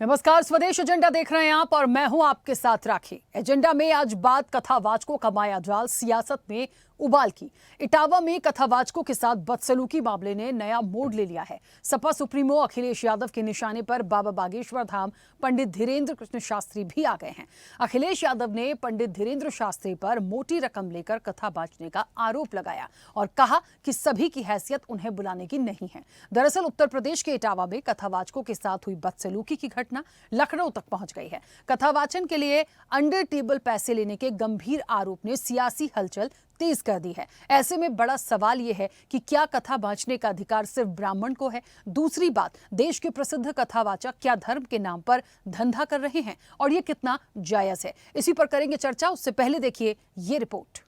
नमस्कार, स्वदेश एजेंडा देख रहे हैं आप और मैं हूं आपके साथ राखी। एजेंडा में आज बात कथावाचकों का मायाजाल सियासत में उबाल की। इटावा में कथावाचकों के साथ बदसलूकी मामले ने नया मोड़ ले लिया है। सपा सुप्रीमो अखिलेश यादव के निशाने पर बाबा बागेश्वर धाम पंडित धीरेन्द्र कृष्ण शास्त्री भी आ गए हैं। अखिलेश यादव ने पंडित धीरेन्द्र शास्त्री पर मोटी रकम लेकर कथा बांटने का आरोप लगाया और कहा कि सभी की हैसियत उन्हें बुलाने की नहीं है। दरअसल उत्तर प्रदेश के इटावा में कथावाचकों के साथ हुई बदसलूकी की घटना लखनऊ तक पहुंच गई है। कथावाचन के लिए अंडर टेबल पैसे लेने के गंभीर आरोप ने सियासी हलचल तेज कर दी है। ऐसे में बड़ा सवाल यह है कि क्या कथा बांटने का अधिकार सिर्फ ब्राह्मण को है? दूसरी बात, देश के प्रसिद्ध कथावाचक क्या धर्म के नाम पर धंधा कर रहे हैं और यह कितना जायज है? इसी पर करेंगे चर्चा। उससे पहले देखिए ये रिपोर्ट।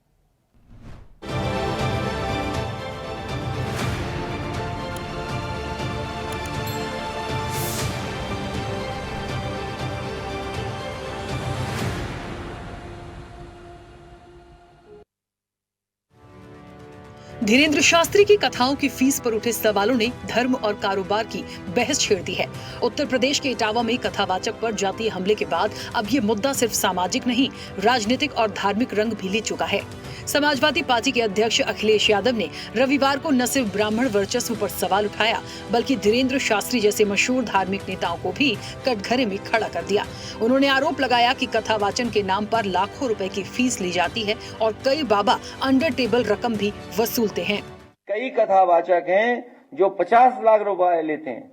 धीरेन्द्र शास्त्री की कथाओं की फीस पर उठे सवालों ने धर्म और कारोबार की बहस छेड़ दी है। उत्तर प्रदेश के इटावा में कथावाचक पर जातीय हमले के बाद अब ये मुद्दा सिर्फ सामाजिक नहीं, राजनीतिक और धार्मिक रंग भी ले चुका है। समाजवादी पार्टी के अध्यक्ष अखिलेश यादव ने रविवार को न सिर्फ ब्राह्मण वर्चस्व पर सवाल उठाया, बल्कि धीरेन्द्र शास्त्री जैसे मशहूर धार्मिक नेताओं को भी कटघरे में खड़ा कर दिया। उन्होंने आरोप लगाया कि कथावाचन के नाम पर लाखों रुपए की फीस ली जाती है और कई बाबा अंडर टेबल रकम भी वसूलते हैं। कई कथावाचक हैं जो 50 लाख रुपए लेते हैं।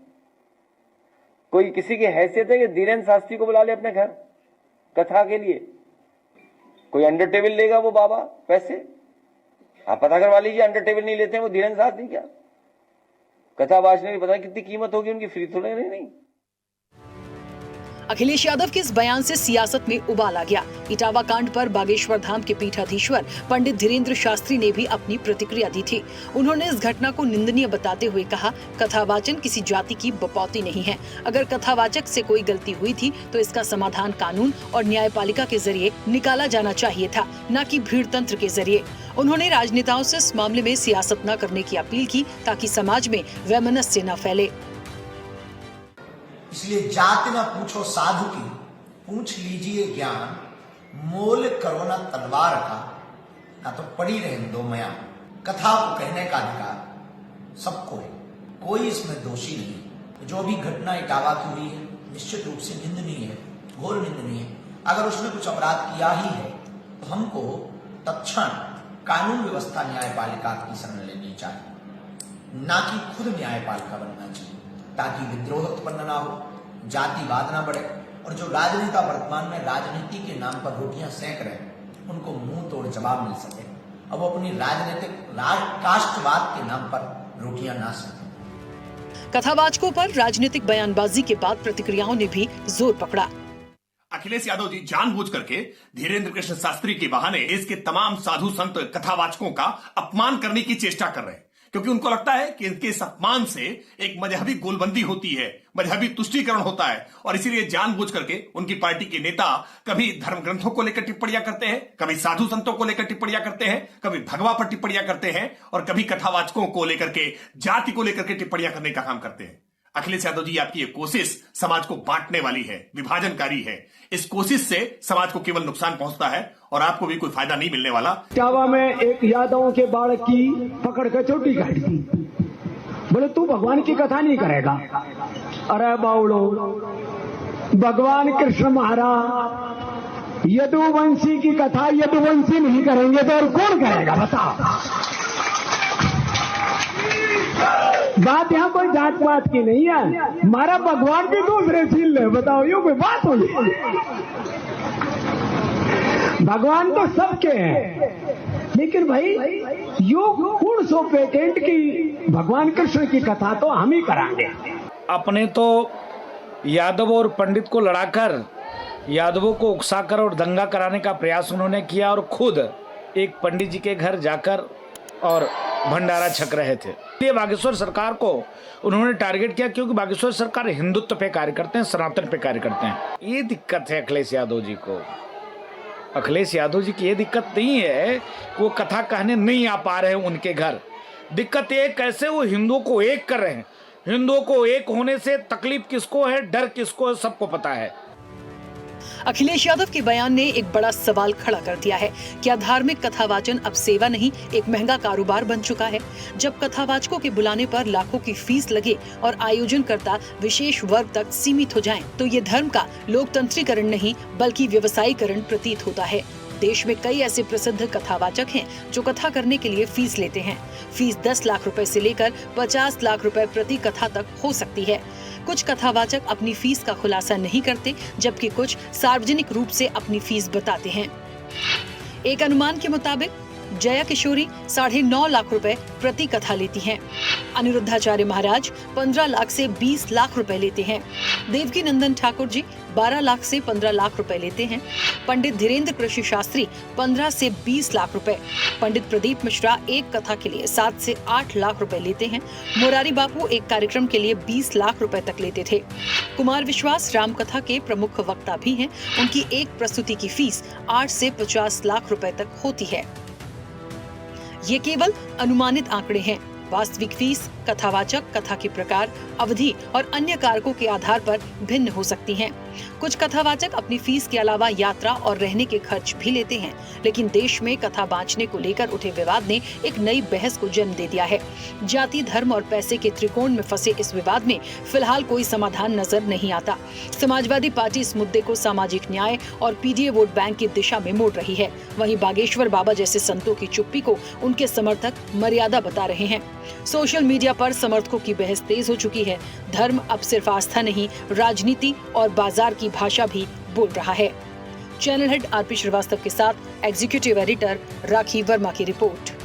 कोई किसी की हैसियत है कि धीरेन्द्र शास्त्री को बुला ले अपने घर कथा के लिए? कोई अंडर टेबल लेगा वो बाबा पैसे? आप पता करवा लीजिए, अंडर टेबल नहीं लेते हैं वो धीरेन्द्र शास्त्री। क्या कथा बांटने की पता कितनी कीमत होगी उनकी? फ्री थोड़े नहीं। अखिलेश यादव के इस बयान से सियासत में उबाल आ गया। इटावा कांड पर बागेश्वर धाम के पीठाधीश्वर पंडित धीरेन्द्र शास्त्री ने भी अपनी प्रतिक्रिया दी थी। उन्होंने इस घटना को निंदनीय बताते हुए कहा, कथावाचन किसी जाति की बपौती नहीं है। अगर कथावाचक से कोई गलती हुई थी तो इसका समाधान कानून और न्यायपालिका के जरिए निकाला जाना चाहिए था, न कि भीड़ तंत्र के जरिए। उन्होंने राजनेताओं से इस मामले में सियासत न करने की अपील की ताकि समाज में वैमनस्य न फैले। इसलिए जाति न पूछो साधु की, पूछ लीजिए ज्ञान, मोल करो न तलवार का, ना तो पड़ी रहे दो मया। कथा को कहने का अधिकार सबको है, कोई इसमें दोषी नहीं। जो भी घटना इटावा की हुई है निश्चित रूप से निंदनीय है, घोर निंदनीय है। अगर उसने कुछ अपराध किया ही है तो हमको तत्क्षण कानून व्यवस्था न्यायपालिका की शरण लेनी चाहिए, ना कि खुद न्यायपालिका बनना चाहिए, ताकि विद्रोह उत्पन्न ना हो, जातिवाद ना बढ़े और जो राजनेता वर्तमान में राजनीति के नाम पर रोटियां सेक रहे हैं उनको मुंह तोड़ जवाब मिल सके। अब वो अपनी राजनीतिक कास्टवाद के नाम पर रोटियां ना सेकें। कथावाचकों पर राजनीतिक बयानबाजी के बाद प्रतिक्रियाओं ने भी जोर पकड़ा। अखिलेश यादव जी जानबूझ करके धीरेन्द्र कृष्ण शास्त्री के बहाने इसके तमाम साधु संत कथावाचकों का अपमान करने की चेष्टा कर रहे हैं, क्योंकि उनको लगता है कि इनके इस अपमान से एक मजहबी गोलबंदी होती है, मजहबी तुष्टीकरण होता है और इसीलिए जानबूझ करके उनकी पार्टी के नेता कभी धर्म ग्रंथों को लेकर टिप्पणियां करते हैं, कभी साधु संतों को लेकर टिप्पणियां करते हैं, कभी भगवा पर टिप्पणियां करते हैं और कभी कथावाचकों को लेकर के, जाति को लेकर के टिप्पणियां करने का काम करते हैं। अखिलेश यादव जी, आपकी ये कोशिश समाज को बांटने वाली है, विभाजनकारी है। इस कोशिश से समाज को केवल नुकसान पहुंचता है और आपको भी कोई फायदा नहीं मिलने वाला। इटावा में एक यादवों के बालक की पकड़ के चोटी काट दी। बोले तू भगवान की कथा नहीं करेगा। अरे बाउलो, भगवान कृष्ण महाराज यदुवंशी की कथा यदुवंशी नहीं करेंगे तो और कौन करेगा बताओ। बात यहाँ कोई जात पात की नहीं है, हमारा भगवान भी दूसरे छीन ले, बताओ ये कोई बात हुई? भगवान तो सबके हैं, लेकिन भाई यो कौन सो पेटेंट की भगवान कृष्ण की कथा तो हम ही कराएंगे। अपने तो यादव और पंडित को लड़ाकर यादवों को उकसाकर और दंगा कराने का प्रयास उन्होंने किया और खुद एक पंडित जी के घर जाकर और भंडारा छक रहे थे। ये बागेश्वर सरकार को उन्होंने टारगेट किया क्योंकि बागेश्वर सरकार हिंदुत्व पे कार्य करते हैं, सनातन पे कार्य करते हैं। ये दिक्कत है अखिलेश यादव जी को। अखिलेश यादव जी की ये दिक्कत नहीं है कि वो कथा कहने नहीं आ पा रहे हैं उनके घर। दिक्कत ये कैसे वो हिंदुओं को एक कर रहे हैं, हिंदुओं को एक होने से तकलीफ किसको है, डर किसको है, सबको पता है। अखिलेश यादव के बयान ने एक बड़ा सवाल खड़ा कर दिया है। क्या धार्मिक कथावाचन अब सेवा नहीं, एक महंगा कारोबार बन चुका है? जब कथावाचकों के बुलाने पर लाखों की फीस लगे और आयोजनकर्ता विशेष वर्ग तक सीमित हो जाएं, तो ये धर्म का लोकतंत्रीकरण नहीं बल्कि व्यवसायीकरण प्रतीत होता है। देश में कई ऐसे प्रसिद्ध कथावाचक हैं जो कथा करने के लिए फीस लेते हैं। फीस 10 लाख रुपए से लेकर 50 लाख रुपए प्रति कथा तक हो सकती है। कुछ कथावाचक अपनी फीस का खुलासा नहीं करते, जबकि कुछ सार्वजनिक रूप से अपनी फीस बताते हैं। एक अनुमान के मुताबिक जया किशोरी 9.5 लाख रुपए प्रति कथा लेती हैं। अनिरुद्धाचार्य महाराज 15 लाख से 20 लाख रुपए लेते हैं। देवकी नंदन ठाकुर जी 12 लाख से 15 लाख रुपए लेते हैं। पंडित धीरेन्द्र कृष्ण शास्त्री 15 से 20 लाख रुपए। पंडित प्रदीप मिश्रा एक कथा के लिए 7 से 8 लाख रुपए लेते हैं। मोरारी बापू एक कार्यक्रम के लिए 20 लाख रुपए तक लेते थे। कुमार विश्वास रामकथा के प्रमुख वक्ता भी हैं। उनकी एक प्रस्तुति की फीस 8 से 50 लाख रुपए तक होती है। ये केवल अनुमानित आंकड़े हैं। वास्तविक फीस कथावाचक, कथा के प्रकार, अवधि और अन्य कारकों के आधार पर भिन्न हो सकती हैं। कुछ कथावाचक अपनी फीस के अलावा यात्रा और रहने के खर्च भी लेते हैं। लेकिन देश में कथा बांटने को लेकर उठे विवाद ने एक नई बहस को जन्म दे दिया है। जाति, धर्म और पैसे के त्रिकोण में फंसे इस विवाद में फिलहाल कोई समाधान नजर नहीं आता। समाजवादी पार्टी इस मुद्दे को सामाजिक न्याय और पीडीए वोट बैंक की दिशा में मोड़ रही है। वहीं बागेश्वर बाबा जैसे संतों की चुप्पी को उनके समर्थक मर्यादा बता रहे हैं। सोशल मीडिया पर समर्थकों की बहस तेज हो चुकी है। धर्म अब सिर्फ आस्था नहीं, राजनीति और बाजार की भाषा भी बोल रहा है। चैनल हेड आरपी श्रीवास्तव के साथ एग्जीक्यूटिव एडिटर राखी वर्मा की रिपोर्ट।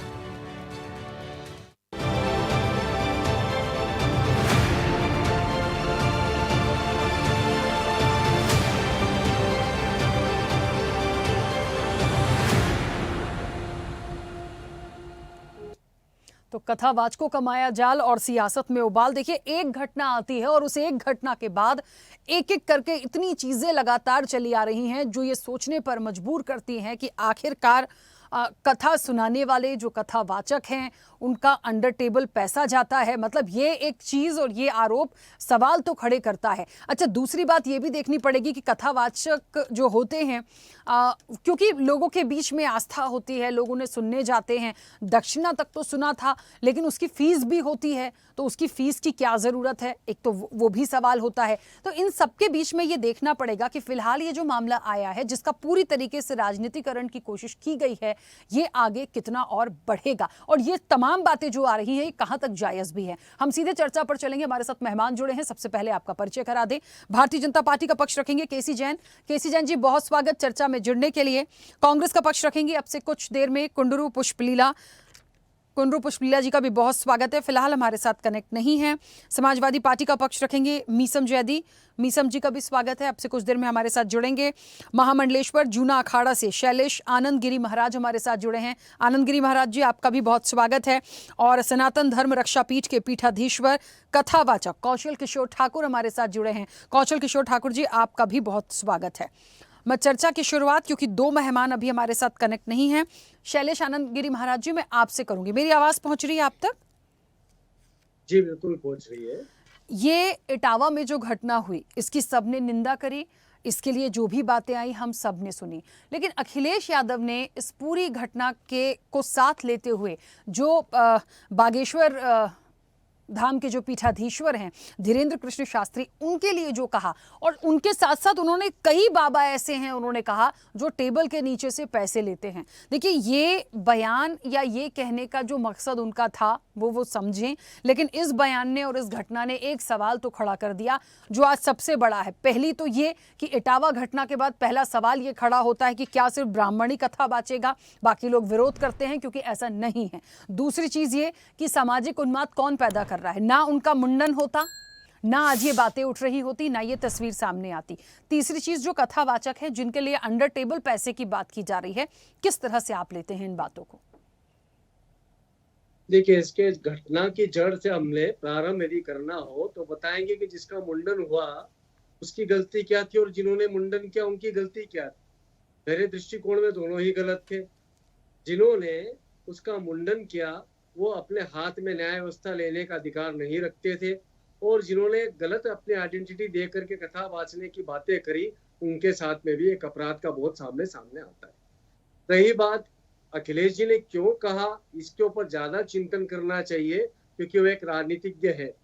तो कथावाचकों का माया जाल और सियासत में उबाल। देखिए, एक घटना आती है और उस एक घटना के बाद एक एक करके इतनी चीजें लगातार चली आ रही हैं जो ये सोचने पर मजबूर करती हैं कि आखिरकार कथा सुनाने वाले जो कथावाचक हैं उनका अंडर टेबल पैसा जाता है। मतलब ये एक चीज और ये आरोप सवाल तो खड़े करता है। अच्छा, दूसरी बात ये भी देखनी पड़ेगी कि कथावाचक जो होते हैं क्योंकि लोगों के बीच में आस्था होती है, लोग उन्हें सुनने जाते हैं। दक्षिणा तक तो सुना था, लेकिन उसकी फीस भी होती है, तो उसकी फीस की क्या जरूरत है, एक तो वो भी सवाल होता है। तो इन सबके बीच में ये देखना पड़ेगा कि फिलहाल ये जो मामला आया है जिसका पूरी तरीके से राजनीतिकरण की कोशिश की गई है, ये आगे कितना और बढ़ेगा और ये तमाम बातें जो आ रही हैं ये कहां तक जायज भी है। हम सीधे चर्चा पर चलेंगे। हमारे साथ मेहमान जुड़े हैं। सबसे पहले आपका परिचय करा दें। भारतीय जनता पार्टी का पक्ष रखेंगे केसी जैन। केसी जैन जी, बहुत स्वागत चर्चा में जुड़ने के लिए। कांग्रेस का पक्ष रखेंगे अब से कुछ देर में कुंडरू पुष्पलीला। कुंडरू पुष्पलीला जी का भी बहुत स्वागत है, फिलहाल हमारे साथ कनेक्ट नहीं है। समाजवादी पार्टी का पक्ष रखेंगे मीसम जैदी। मीसम जी का भी स्वागत है, अब से कुछ देर में हमारे साथ जुड़ेंगे। महामंडलेश्वर जूना अखाड़ा से शैलेश आनंद गिरी महाराज हमारे साथ जुड़े हैं। आनंद गिरी महाराज जी, आपका भी बहुत स्वागत है। और सनातन धर्म रक्षा पीठ के पीठाधीश्वर कथावाचक कौशल किशोर ठाकुर हमारे साथ जुड़े हैं। कौशल किशोर ठाकुर जी, आपका भी बहुत स्वागत है। मैं चर्चा की शुरुआत, क्योंकि दो मेहमान अभी हमारे साथ कनेक्ट नहीं हैं, शैलेश आनंद गिरी महाराज जी, मैं आपसे करूंगी। मेरी आवाज पहुंच रही है आप तक? जी बिल्कुल पहुंच रही है। ये इटावा में जो घटना हुई इसकी सबने निंदा करी, इसके लिए जो भी बातें आई हम सब ने सुनी, लेकिन अखिलेश यादव ने इस पूरी घटना को साथ लेते हुए जो बागेश्वर धाम के जो पीठाधीश्वर हैं धीरेन्द्र कृष्ण शास्त्री, उनके लिए जो कहा, और उनके साथ साथ उन्होंने कई बाबा ऐसे हैं उन्होंने कहा जो टेबल के नीचे से पैसे लेते हैं। देखिए, ये बयान या ये कहने का जो मकसद उनका था वो समझें, लेकिन इस बयान ने और इस घटना ने एक सवाल तो खड़ा कर दिया जो आज सबसे बड़ा है। पहली तो ये कि इटावा घटना के बाद पहला सवाल ये खड़ा होता है कि क्या सिर्फ ब्राह्मणी कथा बाँचेगा? बाकी लोग विरोध करते हैं क्योंकि ऐसा नहीं है। दूसरी चीज ये कि सामाजिक उन्माद कौन पैदा कर रहा है? ना उनका मुंडन होता, ना आज ये बातें उठ रही होती, ना ये तस्वीर सामने आती। तीसरी चीज, जो कथावाचक है जिनके लिए अंडर टेबल पैसे की बात की जा रही है, किस तरह से आप लेते हैं इन बातों को? देखिए, इसके घटना की जड़ से हमने प्रारंभ यदि करना हो तो बताएंगे कि जिसका मुंडन हुआ उसकी गलती क्या थी और जिन्होंने मुंडन किया उनकी गलती क्या थी। मेरे दृष्टिकोण में दोनों ही गलत थे। जिन्होंने उसका मुंडन किया वो अपने हाथ में न्याय व्यवस्था लेने का अधिकार नहीं रखते थे, और जिन्होंने गलत अपनी आइडेंटिटी दे करके कथा वाचने की बातें करी, उनके साथ में भी एक अपराध का बहुत सामने आता है। रही बात अखिलेश जी ने क्यों कहा, इसके ऊपर ज्यादा चिंतन करना चाहिए, क्योंकि वो एक राजनीतिज्ञ है।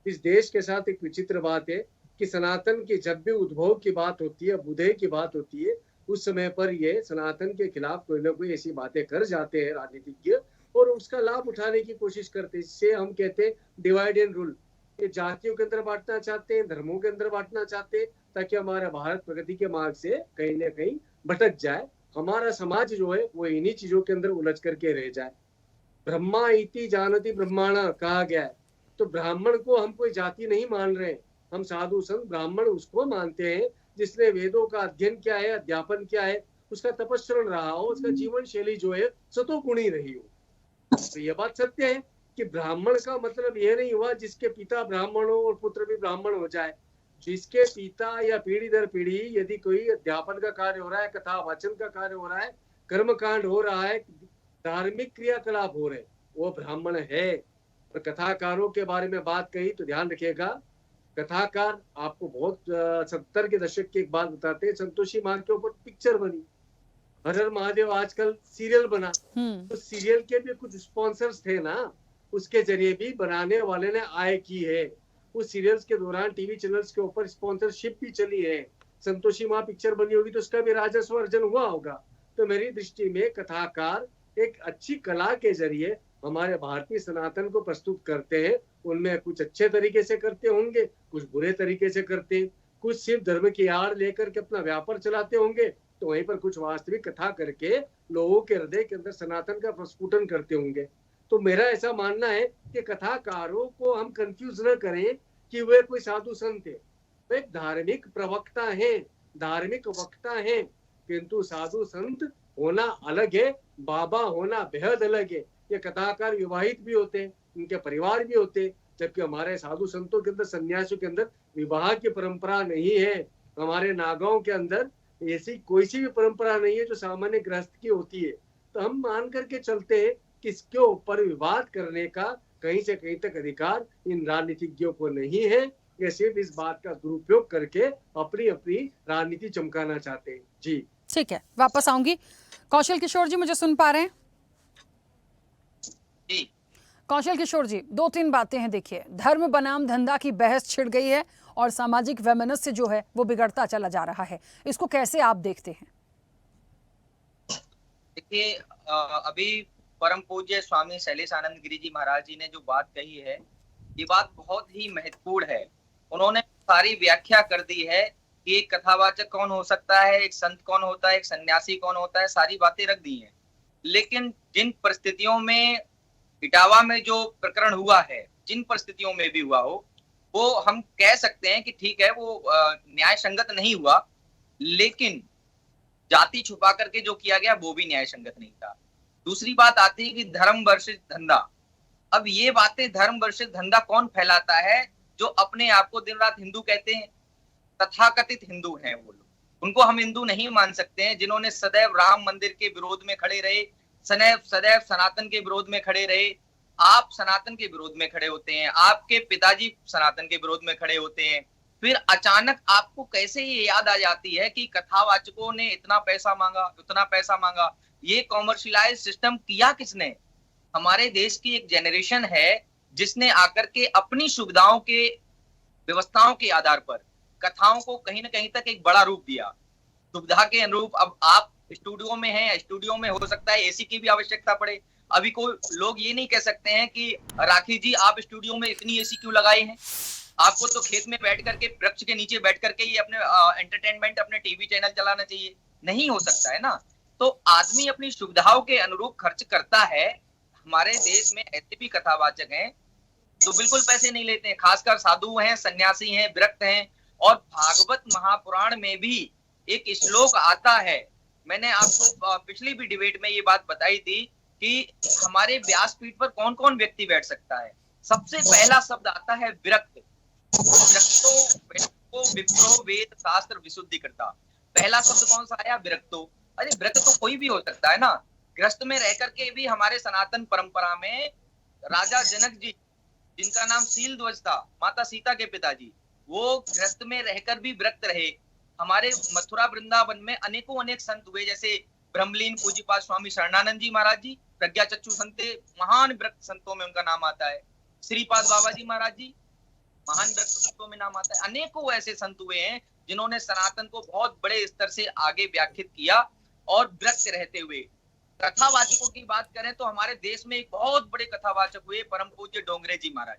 इस देश के साथ एक विचित्र बात है कि सनातन की जब भी उद्भव की बात होती है, बुद्धि की बात होती है, उस समय पर ये सनातन के खिलाफ कोई ना कोई ऐसी बातें कर जाते हैं राजनीतिज्ञ, और उसका लाभ उठाने की कोशिश करते हैं। इससे हम कहते हैं डिवाइड एंड रूल। ये जातियों के अंदर बांटना चाहते हैं, धर्मों के अंदर बांटना चाहते हैं, ताकि हमारा भारत प्रगति के मार्ग से कहीं ना कहीं भटक जाए। हमारा समाज जो है वो इन्हीं चीजों के अंदर उलझ करके रह जाए। ब्रह्मा इति जानति ब्रह्माणा कहा गया है, तो ब्राह्मण को हम कोई जाति नहीं मान रहे। हम साधु संत ब्राह्मण उसको मानते हैं जिसने वेदों का अध्ययन किया है, अध्यापन किया है, उसका तपस्रण रहा हो, उसका जीवन शैली जो है सतोगुणी रही हो। तो यह बात सत्य है कि ब्राह्मण का मतलब यह नहीं हुआ जिसके पिता ब्राह्मण हो और पुत्र भी ब्राह्मण हो जाए। जिसके पिता या पीढ़ी दर पीढ़ी यदि कोई अध्यापन का कार्य हो रहा है, कथा वाचन का कार्य हो रहा है, कर्मकांड हो रहा है, धार्मिक क्रियाकलाप हो रहे, वो ब्राह्मण है। और कथाकारों के बारे में बात कही तो ध्यान रखिएगा, कथाकार आपको बहुत 70 के दशक की एक बात बताते हैं। संतोषी माँ के ऊपर पिक्चर बनी, हर हर महादेव आजकल सीरियल बना, तो सीरियल के भी कुछ स्पॉन्सर्स थे ना, उसके जरिए भी बनाने वाले ने आय की है। उस सीरियल्स के दौरान टीवी चैनल्स के ऊपर स्पॉन्सरशिप भी चली है। संतोषी माँ पिक्चर बनी होगी तो उसका भी राजस्व अर्जन हुआ होगा। तो मेरी दृष्टि में कथाकार एक अच्छी कला के जरिए हमारे भारतीय सनातन को प्रस्तुत करते हैं। उनमें कुछ अच्छे तरीके से करते होंगे, कुछ बुरे तरीके से करते हैं, कुछ सिर्फ धर्म की आड़ लेकर के अपना व्यापार चलाते होंगे, तो वहीं पर कुछ वास्तविक कथा करके लोगों के हृदय के अंदर सनातन का प्रस्फुटन करते होंगे। तो मेरा ऐसा मानना है कि कथाकारों को हम कंफ्यूज न करें कि वे कोई साधु संत है। वे एक धार्मिक प्रवक्ता हैं, धार्मिक वक्ता हैं, किंतु साधु संत होना अलग है, बाबा होना बेहद अलग है। ये कथाकार विवाहित भी होते हैं, उनके परिवार भी होते हैं, जबकि हमारे साधु संतों के अंदर, सन्यासियों के अंदर विवाह की परंपरा नहीं है। हमारे नागाओं के अंदर ऐसी कोई सी भी परंपरा नहीं है जो सामान्य गृहस्थ की होती है। तो हम मान करके चलते हैं कि इसके ऊपर विवाद करने का कहीं से कहीं तक अधिकार इन राजनीतिज्ञों को नहीं है। ये सिर्फ इस बात का दुरुपयोग करके अपनी अपनी राजनीति चमकाना चाहते हैं। जी ठीक है, वापस आऊंगी। कौशल किशोर जी, मुझे सुन पा रहे हैं? जी कौशल किशोर जी, 2-3 बातें हैं। देखिए, धर्म बनाम धंधा की बहस छिड़ गई है और सामाजिक वैमनस्य जो है वो बिगड़ता चला जा रहा है। इसको कैसे आप देखते हैं? देखिए, अभी परम पूज्य स्वामी शैलेशानंद गिरी जी महाराज जी ने जो बात कही है, ये बात बहुत ही महत्वपूर्ण है। उन्होंने सारी व्याख्या कर दी है कि एक कथावाचक कौन हो सकता है, एक संत कौन होता है, एक सन्यासी कौन होता है, सारी बातें रख दी हैं। लेकिन जिन परिस्थितियों में इटावा में जो प्रकरण हुआ है, जिन परिस्थितियों में भी हुआ हो, वो हम कह सकते हैं कि ठीक है, वो न्याय संगत नहीं हुआ, लेकिन जाति छुपा करके जो किया गया वो भी न्याय संगत नहीं था। दूसरी बात आती है कि धर्म वर्सेस धंधा। अब ये बातें धर्म वर्सेस धंधा कौन फैलाता है? जो अपने आप को दिन रात हिंदू कहते हैं, तथाकथित हिंदू हैं वो लोग, उनको हम हिंदू नहीं मान सकते हैं। जिन्होंने सदैव राम मंदिर के विरोध में खड़े रहे, सदैव सनातन के विरोध में खड़े रहे। आप सनातन के विरोध में खड़े होते हैं, आपके पिताजी सनातन के विरोध में खड़े होते हैं, फिर अचानक आपको कैसे ये याद आ जाती है कि कथावाचकों ने इतना पैसा मांगा, उतना पैसा मांगा। ये कॉमर्शियलाइज सिस्टम किया किसने? हमारे देश की एक जनरेशन है जिसने आकर के अपनी सुविधाओं के, व्यवस्थाओं के आधार पर कथाओं को कहीं ना कहीं तक एक बड़ा रूप दिया, सुविधा के अनुरूप। अब आप स्टूडियो में हैं, स्टूडियो में हो सकता है एसी की भी आवश्यकता पड़े। अभी कोई लोग ये नहीं कह सकते हैं कि राखी जी आप स्टूडियो में इतनी एसी क्यों लगाए हैं, आपको तो खेत में बैठ करके, वृक्ष के नीचे बैठ करके ही अपने एंटरटेनमेंट, अपने टीवी चैनल चलाना चाहिए। नहीं हो सकता है ना। तो आदमी अपनी सुविधाओं के अनुरूप खर्च करता है। हमारे देश में ऐसे भी कथावाचक हैं जो बिल्कुल पैसे नहीं लेते हैं, खासकर साधु हैं, सन्यासी हैं, विरक्त हैं। और भागवत महापुराण में भी एक श्लोक आता है, मैंने आपको पिछली भी डिबेट में ये बात बताई थी कि हमारे व्यासपीठ पर कौन कौन व्यक्ति बैठ सकता है। सबसे पहला शब्द आता है विरक्त। विरक्तो विप्रो वेद शास्त्र विशुद्धि करता। पहला शब्द कौन सा आया? विरक्तो। अरे विरक्त तो कोई भी हो सकता है ना। गृहस्थ में रह करके भी हमारे सनातन परंपरा में राजा जनक जी जिनका नाम शीलध्वज था, माता सीता के पिताजी, वो गृहस्थ में रहकर भी व्रत रहे। हमारे मथुरा वृंदावन में अनेकों अनेक संत हुए, जैसे ब्रह्मलीन पूज्यपाद स्वामी शरणानंद जी महाराज जी, प्रज्ञा चक्षु संते, महान व्रत संतों में उनका नाम आता है। श्रीपाद बाबा जी महाराज जी, महान व्रत संतों में नाम आता है। अनेकों ऐसे संत हुए हैं जिन्होंने सनातन को बहुत बड़े स्तर से आगे व्याख्यात किया और व्रत रहते हुए। कथावाचकों की बात करें तो हमारे देश में एक बहुत बड़े कथावाचक हुए परम पूज्य डोंगरे जी महाराज।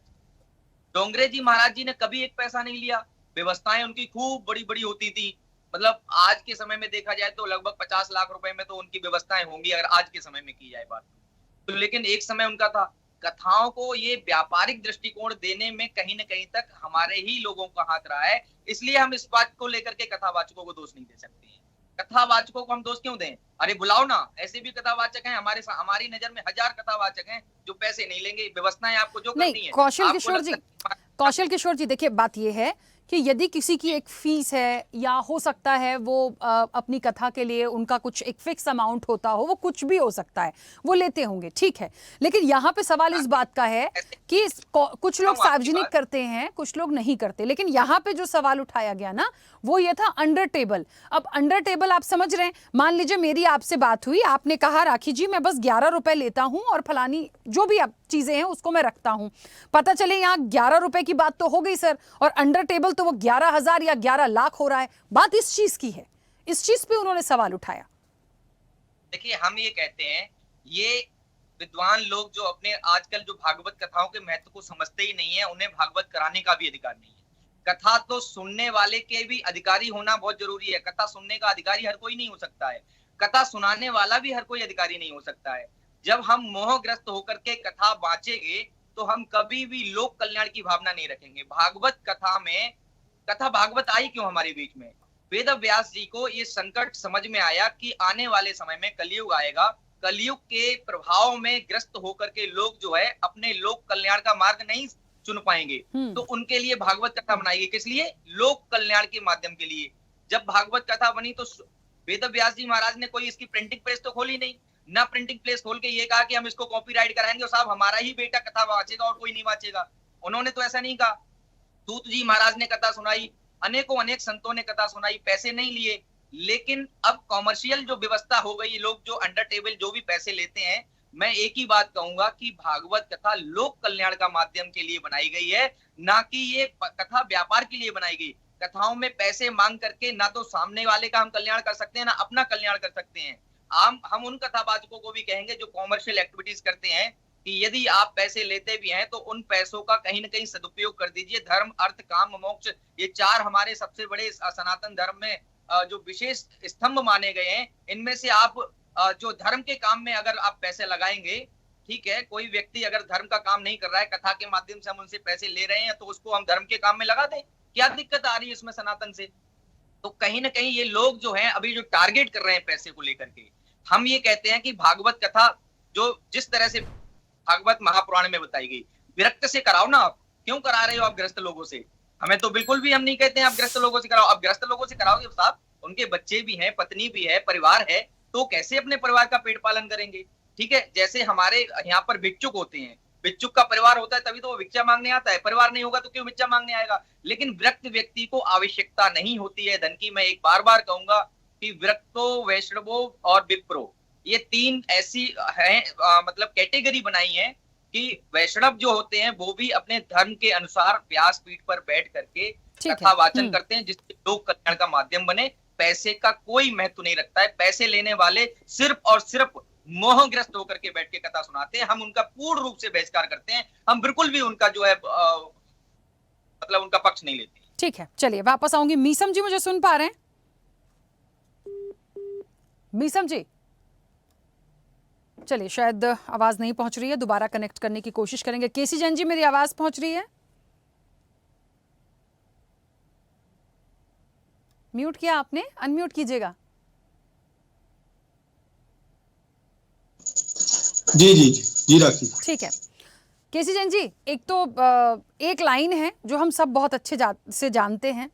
डोंगरे जी महाराज जी ने कभी एक पैसा नहीं लिया। व्यवस्थाएं उनकी खूब बड़ी बड़ी होती थी। मतलब आज के समय में देखा जाए तो लगभग 50 लाख रुपए में तो उनकी व्यवस्थाएं होंगी अगर आज के समय में की जाए बात तो। लेकिन एक समय उनका था, कथाओं को ये व्यापारिक दृष्टिकोण देने में कहीं न कहीं तक हमारे ही लोगों का हाथ रहा है। इसलिए हम इस बात को लेकर के कथावाचकों को दोष नहीं दे सकते हैं। कथावाचकों को हम दोष क्यों दें? अरे बुलाओ ना, ऐसे भी कथावाचक हैं हमारी नजर में, 1000 कथावाचक हैं जो पैसे नहीं लेंगे। व्यवस्थाएं आपको जो करनी नहीं, है। कौशल किशोर जी, देखिए बात ये है कि यदि किसी की एक फीस है या हो सकता है वो अपनी कथा के लिए उनका कुछ एक फिक्स अमाउंट होता हो, वो कुछ भी हो सकता है, वो लेते होंगे, ठीक है। लेकिन यहाँ पे सवाल इस बात का है कि कुछ लोग सार्वजनिक करते हैं, कुछ लोग नहीं करते। लेकिन यहाँ पे जो सवाल उठाया गया ना, वो ये था अंडर टेबल। अब अंडर टेबल आप समझ रहे हैं, मान लीजिए मेरी आपसे बात हुई, आपने कहा राखी जी मैं बस 11 रुपए लेता हूं और फलानी जो भी आप चीजें हैं उसको मैं रखता हूं। पता चले यहाँ 11 रुपए की बात तो हो गई सर, और अंडर टेबल तो वो 11,000 या 11 लाख हो रहा है। बात इस चीज की है, इस चीज पे उन्होंने सवाल उठाया। देखिए, हम ये कहते हैं, ये विद्वान लोग जो अपने आजकल जो भागवत कथाओं के महत्व को समझते ही नहीं है, उन्हें भागवत कराने का भी अधिकार नहीं है। कथा तो सुनने वाले के भी अधिकारी होना बहुत जरूरी है। कथा सुनने का अधिकारी हर कोई नहीं हो सकता है, कथा सुनाने वाला भी हर कोई अधिकारी नहीं हो सकता है। जब हम मोहग्रस्त होकर के कथा बांचेंगे तो हम कभी भी लोक कल्याण की भावना नहीं रखेंगे। भागवत कथा में, कथा भागवत आई क्यों हमारे बीच में? वेद व्यास जी को ये संकट समझ में आया कि आने वाले समय में कलयुग आएगा, कलयुग के प्रभाव में ग्रस्त होकर के लोग जो है अपने लोक कल्याण का मार्ग नहीं चुन पाएंगे, तो उनके लिए भागवत कथा बनाएगी। किस लिए? लोक कल्याण के माध्यम के लिए। जब भागवत कथा बनी तो वेद व्यास जी महाराज ने कोई इसकी प्रिंटिंग प्रेस तो खोली नहीं, ना प्रिंटिंग प्रेस खोल के ये कहा कि हम इसको कॉपीराइट कराएंगे और साहब हमारा ही बेटा कथा वाचेगा और कोई नहीं वाचेगा। उन्होंने तो ऐसा नहीं कहा। सूत जी महाराज ने कथा सुनाई, अनेक संतों ने कथा सुनाई, पैसे नहीं लिए। लेकिन अब कॉमर्शियल जो व्यवस्था हो गई, लोग जो अंडर टेबल जो भी पैसे लेते हैं, मैं एक ही बात कहूंगा कि भागवत कथा लोक कल्याण का माध्यम के लिए बनाई गई है, ना कि ये कथा व्यापार के लिए बनाई गई। कथाओं में पैसे मांग करके ना तो सामने वाले का हम कल्याण कर सकते हैं, ना अपना कल्याण कर सकते हैं। हम उन कथावाचकों को भी कहेंगे जो कॉमर्शियल एक्टिविटीज करते हैं कि यदि आप पैसे लेते भी हैं तो उन पैसों का कहीं ना कहीं सदुपयोग कर दीजिए। धर्म, अर्थ, काम, मोक्ष, ये 4 हमारे सबसे बड़े सनातन धर्म में जो विशेष स्तंभ माने गए हैं, इनमें से आप जो धर्म के काम में अगर आप पैसे लगाएंगे, ठीक है, कोई व्यक्ति अगर धर्म का काम नहीं कर रहा है, कथा के माध्यम से हम उनसे पैसे ले रहे हैं, तो उसको हम धर्म के काम में लगा दें। क्या दिक्कत आ रही है इसमें सनातन से? तो कहीं ना कहीं ये लोग जो हैं अभी जो टारगेट कर रहे हैं पैसे को लेकर के, हम ये कहते हैं कि भागवत कथा जो जिस तरह से भागवत महापुराण में बताई गई, विरक्त से कराओ ना। आप क्यों करा रहे हो आप ग्रस्त लोगों से? हमें तो बिल्कुल भी हम नहीं कहते हैं आप ग्रस्त लोगों से कराओ। आप ग्रस्त लोगों से कराओगे साहब, उनके बच्चे भी हैं, पत्नी भी है, परिवार है, तो कैसे अपने परिवार का पेट पालन करेंगे? ठीक है, जैसे हमारे यहाँ पर भिक्षुक होते हैं, भिक्षुक का परिवार होता है तभी तो वो भिक्षा मांगने आता है। परिवार नहीं होगा तो क्यों भिक्षा मांगने आएगा? लेकिन विरक्त व्यक्ति को आवश्यकता नहीं होती है धन की। मैं एक बार कहूंगा कि विरक्तो, वैष्णवो और विप्रो, ये 3 ऐसी हैं मतलब कैटेगरी बनाई है कि वैष्णव जो होते हैं वो भी अपने धर्म के अनुसार व्यासपीठ पर बैठ करके कथा वाचन करते हैं, जिससे लोक कल्याण का माध्यम बने। पैसे का कोई महत्व नहीं रखता है। पैसे लेने वाले सिर्फ और सिर्फ मोहग्रस्त होकर के बैठ के कथा सुनाते हैं। हम उनका पूर्ण रूप से बहिष्कार करते हैं। हम बिल्कुल भी उनका जो है मतलब उनका पक्ष नहीं लेते। ठीक है, चलिए वापस आऊंगी। मीसम जी मुझे सुन पा रहे हैं? मीसम जी, चलिए शायद आवाज नहीं पहुंच रही है, दोबारा कनेक्ट करने की कोशिश करेंगे। केसी जैन जी, मेरी आवाज पहुंच रही है? म्यूट किया आपने, अनम्यूट कीजिएगा। जी राखी। ठीक है केसी जैन जी, एक तो एक लाइन है जो हम सब बहुत अच्छे से जानते हैं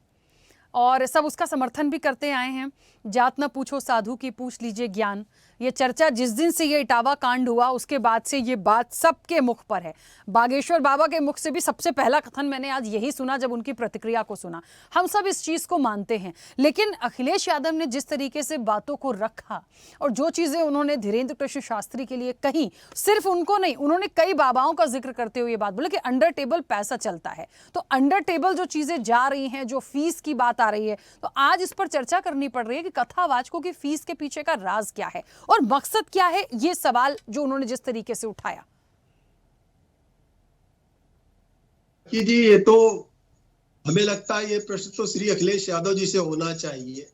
और सब उसका समर्थन भी करते आए हैं, जात न पूछो साधु की पूछ लीजिए ज्ञान। ये चर्चा जिस दिन से ये इटावा कांड हुआ उसके बाद से ये बात सबके मुख पर है। बागेश्वर बाबा के मुख से भी सबसे पहला कथन मैंने आज यही सुना जब उनकी प्रतिक्रिया को सुना। हम सब इस चीज को मानते हैं, लेकिन अखिलेश यादव ने जिस तरीके से बातों को रखा और जो चीजें उन्होंने धीरेन्द्र कृष्ण शास्त्री के लिए कही, सिर्फ उनको नहीं, उन्होंने कई बाबाओं का जिक्र करते हुए ये बात बोले कि अंडर टेबल पैसा चलता है। तो अंडर टेबल जो चीजें जा रही हैं, जो फीस की बात आ रही है, तो आज इस पर चर्चा करनी पड़ रही है कि कथावाचकों की फीस के पीछे का राज क्या है और मकसद क्या है, ये सवाल जो उन्होंने जिस तरीके से उठाया। कि जी ये तो हमें लगता है ये प्रश्न तो श्री अखिलेश यादव जी से होना चाहिए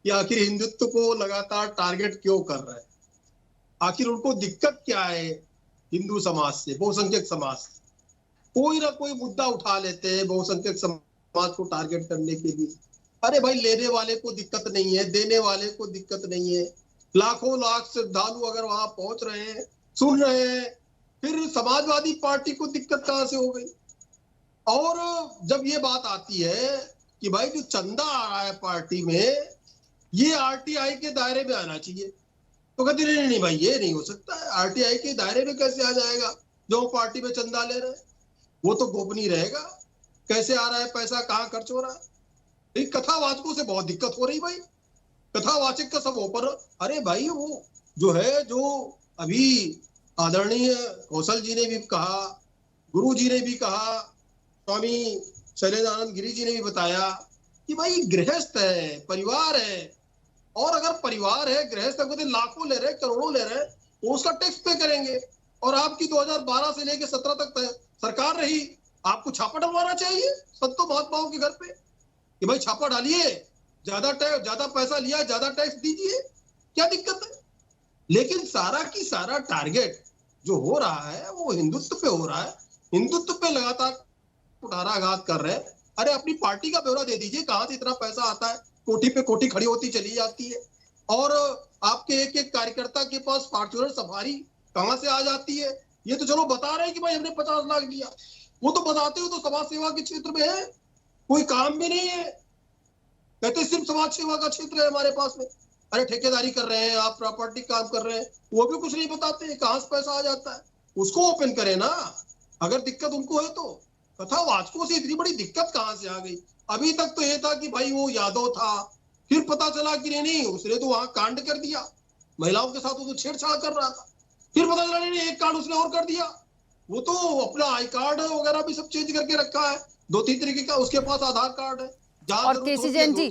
कि आखिर हिंदुत्व को लगातार टारगेट क्यों कर रहे हैं, आखिर उनको दिक्कत क्या है हिंदू समाज से, बहुसंख्यक समाज से। कोई ना कोई मुद्दा उठा लेते हैं बहुसंख्यक समाज को टारगेट करने के लिए। अरे भाई, लेने वाले को दिक्कत नहीं है, देने वाले को दिक्कत नहीं है। लाखों लाख श्रद्धालु अगर वहां पहुंच रहे हैं, सुन रहे हैं, फिर समाजवादी पार्टी को दिक्कत कहां से हो गई। और जब ये बात आती है कि भाई जो चंदा आ रहा है पार्टी में, ये आरटीआई के दायरे में आना चाहिए, तो कहते नहीं नहीं भाई ये नहीं हो सकता है, आरटीआई के दायरे में कैसे आ जाएगा जो पार्टी में चंदा ले रहे हैं, वो तो गोपनीय रहेगा। कैसे आ रहा है पैसा, कहाँ खर्च हो रहा है। कथावाचकों से बहुत दिक्कत हो रही भाई, कथावाचक का सब ऊपर। अरे भाई वो जो है, जो अभी आदरणीय कौशल जी ने भी कहा, गुरु जी ने भी कहा, स्वामी शैलेंद्रानंद गिरी जी ने भी बताया कि भाई गृहस्थ है, परिवार है, और अगर परिवार है, गृहस्थ है, लाखों ले रहे, करोड़ों ले रहे, वो उसका टैक्स पे करेंगे। और आपकी 2012 से लेकर 17 तक सरकार रही, आपको छापा डलवाना चाहिए संतों महात्माओं के घर पे कि भाई छापा डालिए, ज्यादा पैसा लिया, ज्यादा टैक्स दीजिए, क्या दिक्कत है। लेकिन सारा की सारा टारगेट जो हो रहा है वो हिंदुत्व पे हो रहा है, हिंदुत्व पे लगातार कुठाराघात कर रहे हैं। अरे अपनी पार्टी का ब्यौरा दे दीजिए, कहां से इतना पैसा आता है, कोठी पे कोठी खड़ी होती चली जाती है, और आपके एक एक कार्यकर्ता के पास फॉर्च्यूनर सफारी कहां से आ जाती है। ये तो चलो बता रहे हैं कि भाई हमने 50 लाख दिया, वो तो बताते हो तो समाज सेवा के क्षेत्र में है, कोई काम भी नहीं है, कहते सिर्फ समाज सेवा का क्षेत्र है हमारे पास में। अरे ठेकेदारी कर रहे हैं आप, प्रॉपर्टी काम कर रहे हैं, वो भी कुछ नहीं बताते, कहां से पैसा आ जाता है, उसको ओपन करे ना अगर दिक्कत उनको है तो। कथावाचकों से इतनी बड़ी दिक्कत कहां से आ गई। अभी तक तो ये था कि भाई वो यादव था, फिर पता चला कि नहीं उसने तो वहां कांड कर दिया, महिलाओं के साथ वो तो छेड़छाड़ कर रहा था, फिर पता चला नहीं एक कांड उसने और कर दिया, वो तो अपना आई कार्ड वगैरह भी सब चेंज करके रखा है, 2-3 तरीके का उसके पास आधार कार्ड है। और केसी जैन जी,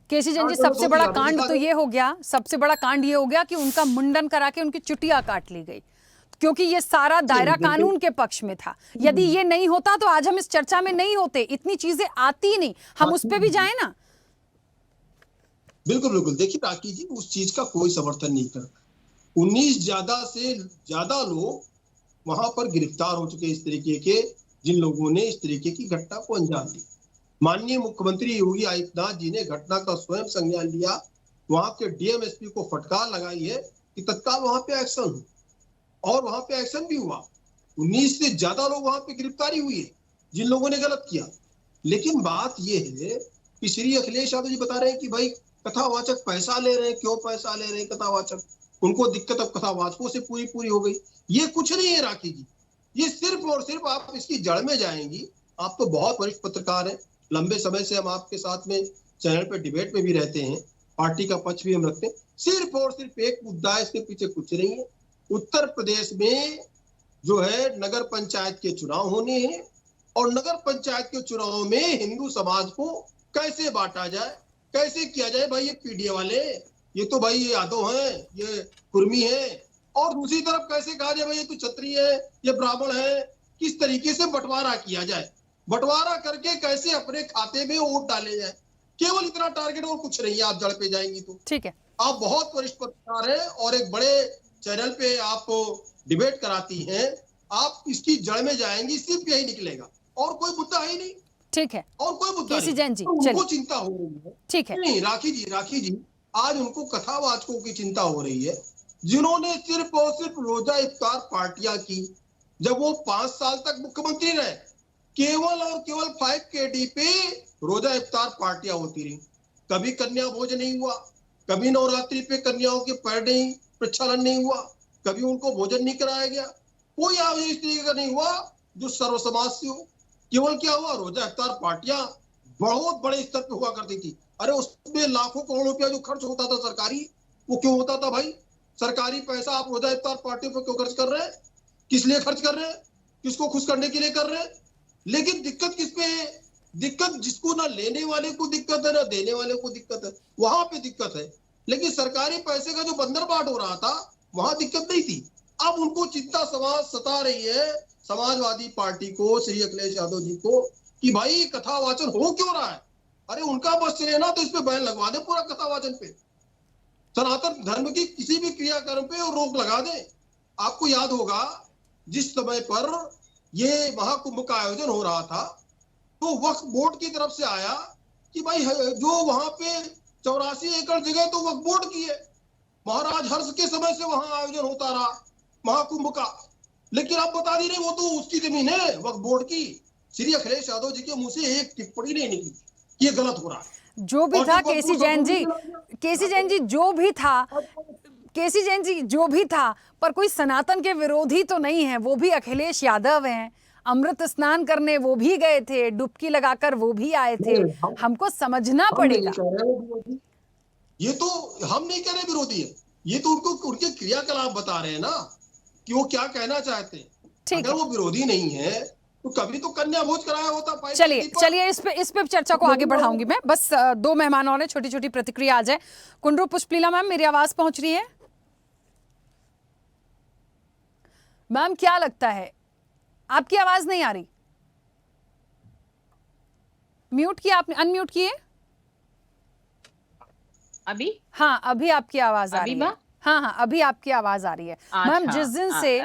केसी जैन जी, सबसे बड़ा कांड तो ये हो गया, सबसे बड़ा कांड ये हो गया कि उनका मुंडन करा के उनकी चुटिया काट ली गई, क्योंकि ये सारा दायरा कानून के पक्ष में था। यदि ये नहीं होता तो आज हम इस चर्चा में नहीं होते, इतनी चीजें आती नहीं, हम उस पे भी जाए ना। बिल्कुल बिल्कुल, देखिए राखी जी, उस चीज का कोई समर्थन नहीं करता। 19 ज्यादा से ज्यादा लोग वहां पर गिरफ्तार हो चुके इस तरीके के, जिन लोगों ने इस तरीके की घटना को अंजाम दिया। माननीय मुख्यमंत्री योगी आदित्यनाथ जी ने घटना का स्वयं संज्ञान लिया, वहां के डीएमएसपी को फटकार लगाई है कि तत्काल वहां पे एक्शन हो, और वहां पे एक्शन भी हुआ। 19 से ज्यादा लोग वहां पे गिरफ्तारी हुई है जिन लोगों ने गलत किया। लेकिन बात यह है कि श्री अखिलेश यादव जी बता रहे हैं कि भाई कथावाचक पैसा ले रहे हैं, क्यों पैसा ले रहे हैं कथावाचक, उनको दिक्कत अब कथावाचकों से पूरी हो गई। ये कुछ नहीं है राखी जी, ये सिर्फ और सिर्फ आप इसकी जड़ में जाएंगी। आप तो बहुत वरिष्ठ पत्रकार हैं, लंबे समय से हम आपके साथ में चैनल पे डिबेट में भी रहते हैं, पार्टी का पक्ष भी हम रखते हैं। सिर्फ और सिर्फ एक मुद्दा है, इसके पीछे कुछ नहीं है। उत्तर प्रदेश में जो है नगर पंचायत के चुनाव होने हैं, और नगर पंचायत के चुनाव में हिंदू समाज को कैसे बांटा जाए, कैसे किया जाए। भाई ये पीडीए वाले, ये तो भाई ये यादव हैं, ये कुर्मी है, और दूसरी तरफ कैसे कहा जाए भाई ये तो क्षत्रिय है, ये ब्राह्मण है, किस तरीके से बंटवारा किया जाए, बंटवारा करके कैसे अपने खाते में वोट डाले जाए, केवल इतना टारगेट और कुछ नहीं है। आप जड़ पे जाएंगी तो ठीक है, आप बहुत वरिष्ठ पत्रकार हैं और एक बड़े चैनल पे आप डिबेट कराती हैं, आप इसकी जड़ में जाएंगी, सिर्फ यही निकलेगा और कोई मुद्दा है ही नहीं। ठीक है, और कोई मुद्दा नहीं। जैन जी, तो उनको चिंता हो रही है। ठीक है, नहीं राखी जी, आज उनको कथावाचकों की चिंता हो रही है, जिन्होंने सिर्फ और सिर्फ रोजा इफ्तार पार्टियां की। जब वो 5 साल तक मुख्यमंत्री रहे, केवल और केवल 5 KD पे रोजा इफ्तार पार्टियां होती रही, कभी कन्या भोज नहीं हुआ, कभी नवरात्रि पे कन्याओं के पैर नहीं प्रक्षालन नहीं हुआ, कभी उनको भोजन नहीं कराया गया, कोई आयोजन इस तरीके का नहीं हुआ जो सर्व समाज से हो। केवल क्या हुआ, रोजा इफ्तार पार्टियां बहुत बड़े स्तर पे हुआ करती थी। अरे उसमें लाखों करोड़ रुपया जो खर्च होता था सरकारी, वो क्यों होता था भाई? सरकारी पैसा आप रोजा इफ्तार पार्टियों पर क्यों खर्च कर रहे हैं? किस लिए खर्च कर रहे हैं? किसको खुश करने के लिए कर रहे हैं? लेकिन दिक्कत किस पे है? दिक्कत जिसको ना लेने वाले को दिक्कत है ना देने वाले को दिक्कत है, वहां पे दिक्कत है। लेकिन सरकारी पैसे का जो बंदर बाट हो रहा था वहां दिक्कत नहीं थी। अब उनको चिंता समाज सता रही है, समाजवादी पार्टी को, श्री अखिलेश यादव जी को, कि भाई कथा वाचन हो क्यों रहा है? अरे उनका बस चले ना तो इस पे बैन लगवा दे पूरा कथा वाचन पे, सनातन धर्म की किसी भी क्रियाक्रम पे और रोक लगा दे। आपको याद होगा जिस समय पर ये महाकुंभ का आयोजन हो रहा था तो वक्फ बोर्ड की तरफ से आया कि भाई जो वहां पे 84 एकड़ जगह तो वक्फ बोर्ड की है, महाराज हर्ष के समय से वहां आयोजन होता रहा महाकुंभ का, लेकिन अब बता दी नहीं वो तो उसकी जमीन है वक्फ बोर्ड की। श्री अखिलेश यादव जी के मुंह से एक टिप्पणी नहीं निकली, ये गलत हो रहा है। जो भी था केसी जैन जी, केसी जैन जी जो भी था, केसी जैन जी जो भी था, पर कोई सनातन के विरोधी तो नहीं है। वो भी अखिलेश यादव हैं, अमृत स्नान करने वो भी गए थे, डुबकी लगाकर वो भी आए थे। हमको समझना पड़ेगा। ये तो हम नहीं कह रहे विरोधी है, ये तो उनको उनके क्रियाकलाप बता रहे हैं ना कि वो क्या कहना चाहते हैं। अगर वो विरोधी नहीं है तो कभी तो कन्या भोज कराया होता। चलिए इस पे चर्चा को आगे बढ़ाऊंगी मैं। बस दो मेहमान और हैं, छोटी छोटी प्रतिक्रिया आ जाए। कुंडरू पुष्पलीला मैम, मेरी आवाज पहुंच रही है? मैम क्या लगता है, आपकी आवाज नहीं आ रही? म्यूट किया आपने, अनम्यूट किए अभी? हाँ अभी आपकी आवाज आ रही है। हाँ अभी आपकी आवाज आ रही है मैम। जिस दिन से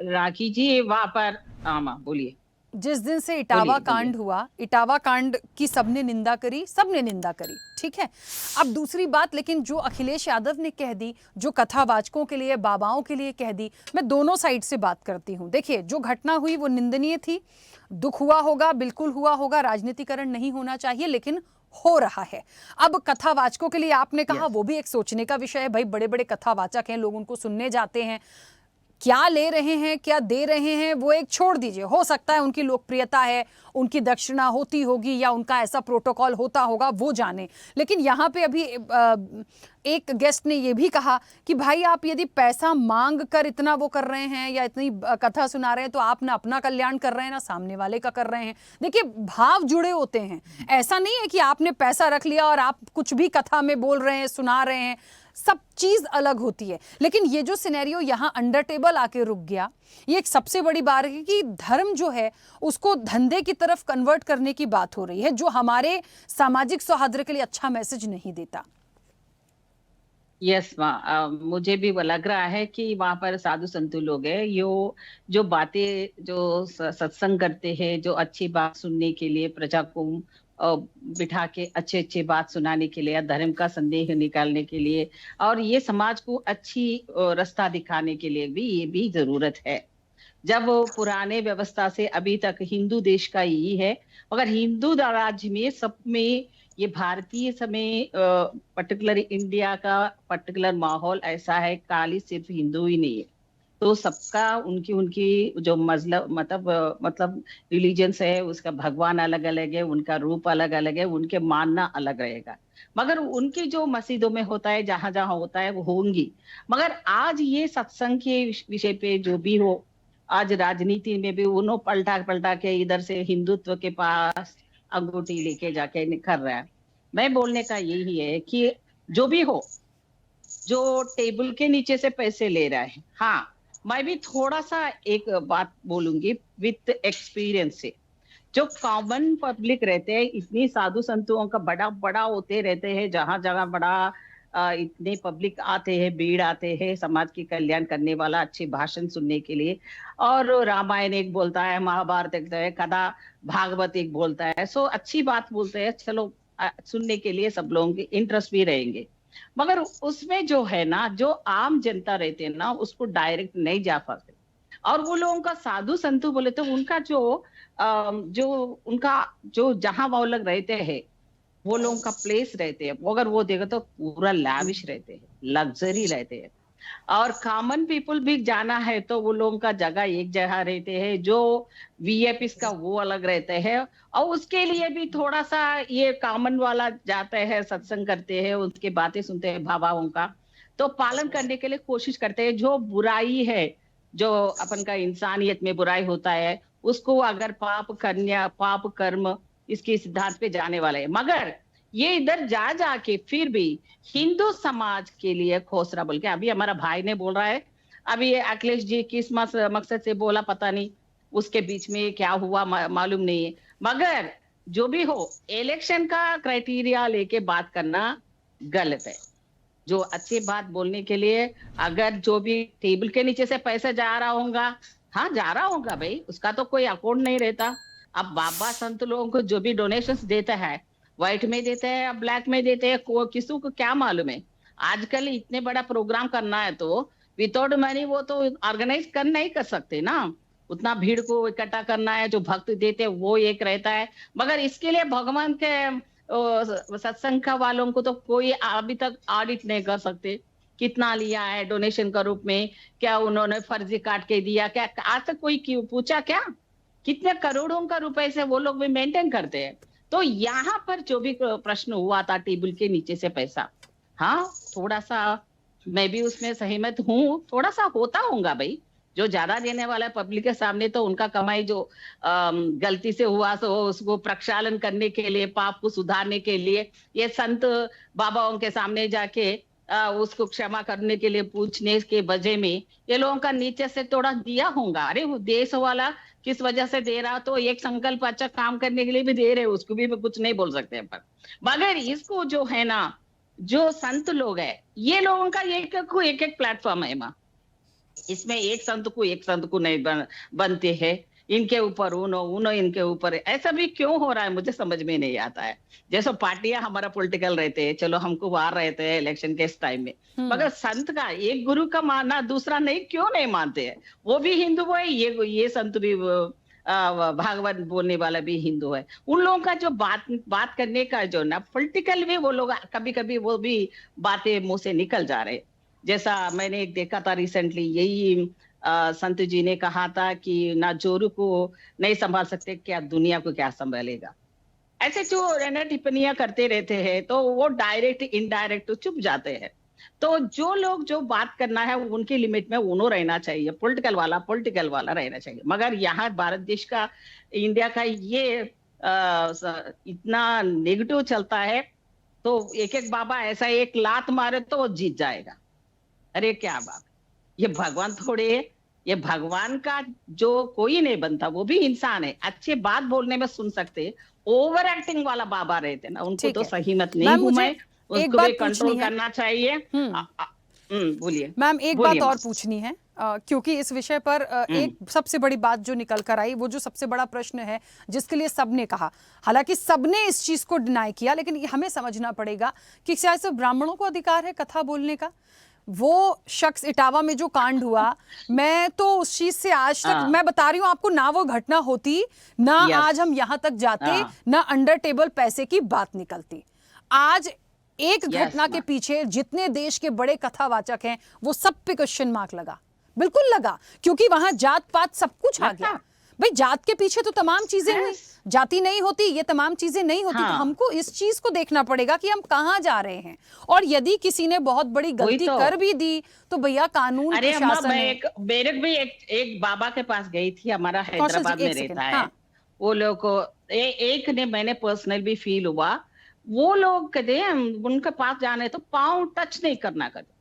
राखी जी वहां पर, हाँ बोलिए, जिस दिन से इटावा कांड हुआ, इटावा कांड की सबने निंदा करी, सबने निंदा करी, ठीक है। अब दूसरी बात, लेकिन जो अखिलेश यादव ने कह दी, जो कथावाचकों के लिए, बाबाओं के लिए कह दी, मैं दोनों साइड से बात करती हूँ। देखिए जो घटना हुई वो निंदनीय थी, दुख हुआ होगा, बिल्कुल हुआ होगा, राजनीतिकरण नहीं होना चाहिए, लेकिन हो रहा है। अब कथावाचकों के लिए आपने कहा, वो भी एक सोचने का विषय है। भाई बड़े बड़े कथावाचक हैं, लोग उनको सुनने जाते हैं, क्या ले रहे हैं क्या दे रहे हैं वो एक छोड़ दीजिए, हो सकता है उनकी लोकप्रियता है, उनकी दक्षिणा होती होगी या उनका ऐसा प्रोटोकॉल होता होगा, वो जाने। लेकिन यहाँ पे अभी एक गेस्ट ने ये भी कहा कि भाई आप यदि पैसा मांग कर इतना वो कर रहे हैं या इतनी कथा सुना रहे हैं तो आप ना अपना कल्याण कर रहे हैं ना सामने वाले का कर रहे हैं। देखिए भाव जुड़े होते हैं, ऐसा नहीं है कि आपने पैसा रख लिया और आप कुछ भी कथा में बोल रहे हैं, सुना रहे हैं, सब चीज अलग होती है। लेकिन ये जो सिनेरियो यहाँ अंडर टेबल आके रुक गया, ये एक सबसे बड़ी बात है कि धर्म जो है उसको धंधे की तरफ कन्वर्ट करने की बात हो रही है, जो हमारे सामाजिक सौहार्द के लिए अच्छा मैसेज नहीं देता। यस मुझे भी लग रहा है कि वहां पर साधु संतु लोग हैं, जो बातें जो सत्संग करते हैं, जो अच्छी बात सुनने के लिए, प्रजा को बिठा के अच्छे अच्छे बात सुनाने के लिए, धर्म का संदेह निकालने के लिए, और ये समाज को अच्छी रास्ता दिखाने के लिए भी ये भी जरूरत है। जब पुराने व्यवस्था से अभी तक हिंदू देश का यही है, मगर हिंदू राज्य में सब में ये भारतीय समय पर्टिकुलर इंडिया का पर्टिकुलर माहौल ऐसा है, खाली सिर्फ हिंदू ही नहीं है, तो सबका उनकी जो मतलब रिलीजन्स है, उसका भगवान अलग अलग है, उनका रूप अलग अलग है, उनके मानना अलग रहेगा। मगर उनकी जो मस्जिदों में होता है, जहां जहां होता है वो होंगी। मगर आज ये सत्संग के विषय पे जो भी हो, आज राजनीति में भी उन्होंने पलटा के इधर से हिंदुत्व के पास अंगूठी लेके जाके निखर रहा है। मैं बोलने का यही है कि जो भी हो, जो टेबल के नीचे से पैसे ले रहा है, हाँ मैं भी थोड़ा सा एक बात बोलूंगी विथ एक्सपीरियंस से। जो कॉमन पब्लिक रहते हैं, इतनी साधु संतों का बड़ा होते रहते हैं, जहां जहां बड़ा इतने पब्लिक आते हैं, भीड़ आते हैं समाज की कल्याण करने वाला, अच्छे भाषण सुनने के लिए, और रामायण एक बोलता है, महाभारत एक है, कथा भागवत एक बोलता है, सो अच्छी बात बोलते हैं, चलो सुनने के लिए सब लोगों के इंटरेस्ट भी रहेंगे। मगर उसमें जो है ना, जो आम जनता रहते हैं ना, उसको डायरेक्ट नहीं जा पाते। और वो लोगों का साधु संतु बोले तो उनका जो उनका जो जहां वो लोग रहते हैं, वो लोगों का प्लेस रहते हैं, अगर वो देखो तो पूरा लाविश रहते हैं, लग्जरी रहते हैं। और कॉमन पीपल भी जाना है तो वो लोगों का जगह एक जगह रहते हैं, जो वीआईपी का वो अलग रहते हैं। और उसके लिए भी थोड़ा सा ये कॉमन वाला जाते हैं, सत्संग करते हैं, उनकी बातें सुनते हैं भावाओं का, तो पालन करने के लिए कोशिश करते हैं। जो बुराई है, जो अपन का इंसानियत में बुराई होता है, उसको अगर पाप कर्म इसके सिद्धांत पे जाने वाला है, मगर ये इधर जा जाके फिर भी हिंदू समाज के लिए खोसरा बोल के, अभी हमारा भाई ने बोल रहा है, अभी ये अखिलेश जी किस मकसद से बोला पता नहीं, उसके बीच में क्या हुआ मालूम नहीं है। मगर जो भी हो, इलेक्शन का क्राइटेरिया लेके बात करना गलत है। जो अच्छी बात बोलने के लिए अगर जो भी टेबल के नीचे से पैसा जा रहा होगा, हाँ जा रहा होगा भाई, उसका तो कोई अकाउंट नहीं रहता। अब बाबा संत लोगों को जो भी डोनेशंस देता है, व्हाइट में देते हैं या ब्लैक में देते हैं, किसी को क्या मालूम है। आजकल इतने बड़ा प्रोग्राम करना है तो विदाउट मनी वो तो ऑर्गेनाइज नहीं कर सकते ना, उतना भीड़ को इकट्ठा करना है, जो भक्त देते हैं वो एक रहता है। मगर इसके लिए भगवान के सत्संग का वालों को तो कोई अभी तक ऑडिट नहीं कर सकते, कितना लिया है डोनेशन का रूप में, क्या उन्होंने फर्जी काट के दिया, क्या आज तक कोई पूछा क्या? कितने करोड़ों का रुपए से वो लोग भी मेंटेन करते हैं। तो यहाँ पर जो भी प्रश्न हुआ था टेबल के नीचे से पैसा, हाँ थोड़ा सा मैं भी उसमें सहमत हूँ, थोड़ा सा होता होगा भाई। जो ज्यादा देने वाला है पब्लिक के सामने, तो उनका कमाई जो गलती से हुआ तो उसको प्रक्षालन करने के लिए, पाप को सुधारने के लिए, ये संत बाबाओं के सामने जाके उसको क्षमा करने के लिए पूछने के वजह में ये लोगों का नीचे से थोड़ा दिया होगा। अरे वो देश वाला किस वजह से दे रहा, तो एक संकल्प अच्छा काम करने के लिए भी दे रहे, उसको भी कुछ नहीं बोल सकते हैं। पर मगर इसको जो है ना, जो संत लोग है, ये लोगों का एक प्लेटफॉर्म है माँ, इसमें एक संत को नहीं बनते हैं, इनके ऊपर उनो इनके ऊपर, ऐसा भी क्यों हो रहा है मुझे समझ में नहीं आता है। जैसे पार्टियां हमारा पॉलिटिकल रहते हैं, चलो हमको वार रहते हैं इलेक्शन के इस टाइम में, मगर संत का एक गुरु का मानना दूसरा क्यों नहीं मानते हैं? वो भी हिंदू है, ये संत भी भागवत बोलने वाला भी हिंदू है। उन लोगों का जो बात करने का जो ना पॉलिटिकल भी, वो लोग कभी कभी वो भी बातें मुंह से निकल जा रहे। जैसा मैंने एक देखा था रिसेंटली, यही संत जी ने कहा था कि ना जोरू को नहीं संभाल सकते, क्या दुनिया को क्या संभालेगा। ऐसे जो टिप्पणियां करते रहते हैं, तो वो डायरेक्ट इनडायरेक्ट चुप जाते हैं। तो जो लोग जो बात करना है उनकी लिमिट में उन्हों रहना चाहिए, पॉलिटिकल वाला रहना चाहिए। मगर यहाँ भारत देश का, इंडिया का ये इतना नेगेटिव चलता है, तो एक बाबा ऐसा एक लात मारे तो वो जीत जाएगा। अरे क्या बात, ये भगवान थोड़े है, ये भगवान का जो कोई नहीं बनता, वो भी इंसान है, अच्छे बात बोलने में सुन सकते, ओवर एक्टिंग वाला बाबा रहते ना, उनको तो सही मत नहीं हूं मैं, उनको भी कंट्रोल करना चाहिए। बोलिए मैम, एक बात और पूछनी है, क्योंकि इस विषय पर एक सबसे बड़ी बात जो निकल कर आई, वो जो सबसे बड़ा प्रश्न है जिसके लिए सबने कहा, हालांकि सबने इस चीज को डिनाई किया, लेकिन हमें समझना पड़ेगा कि शायद सिर्फ ब्राह्मणों को अधिकार है कथा बोलने का। वो शख्स इटावा में जो कांड हुआ, मैं तो उस चीज से आज तक मैं बता रही हूँ आपको, ना वो घटना होती, ना आज हम यहाँ तक जाते, ना अंडर टेबल पैसे की बात निकलती। आज एक घटना के पीछे जितने देश के बड़े कथावाचक हैं, वो सब पे क्वेश्चन मार्क लगा, बिल्कुल लगा, क्योंकि वहां जात पात सब कुछ आ गया। भाई जात के पीछे तो तमाम चीजें हुई, जाति नहीं होती, ये तमाम चीजें नहीं होती। तो हमको इस चीज को देखना पड़ेगा कि हम कहाँ जा रहे हैं, और यदि किसी ने बहुत बड़ी गलती कर भी दी तो भैया कानून अरे मेरे भी एक बाबा के पास गई थी, हमारा हैदराबाद में रहता है, वो लोग को एक ने मैंने पर्सनल भी फील हुआ, वो लोग कहते हैं उनके पास जाने तो पाँव टच नहीं करना कहते।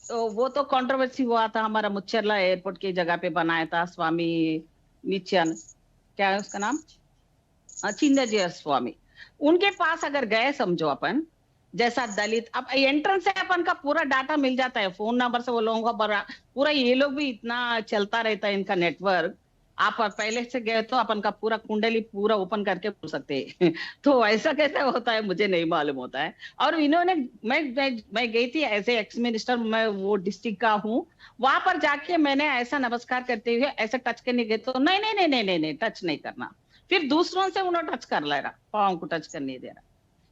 तो वो तो कंट्रोवर्सी हुआ था, हमारा मुच्छरला एयरपोर्ट की जगह पे बनाया था स्वामी नित्यान, क्या है उसका नाम, चिन्नजय स्वामी, उनके पास अगर गए समझो अपन, जैसा दलित, अब एंट्रेंस से अपन का पूरा डाटा मिल जाता है, फोन नंबर से वो लोगों का पूरा, ये लोग भी इतना चलता रहता है इनका नेटवर्क, आप पहले से गए तो अपन का पूरा कुंडली पूरा ओपन करके बोल सकते हैं। तो ऐसा कैसे होता है मुझे नहीं मालूम होता है। और इन्होंने मैं गई थी एज ए एक्स मिनिस्टर, मैं वो डिस्ट्रिक्ट का हूँ, वहां पर जाके मैंने ऐसा नमस्कार करते हुए ऐसे टच करने गए तो नहीं टच नहीं करना, फिर दूसरों से उन्होंने टच कर ले रहा, पाँव को टच करने दे रहा।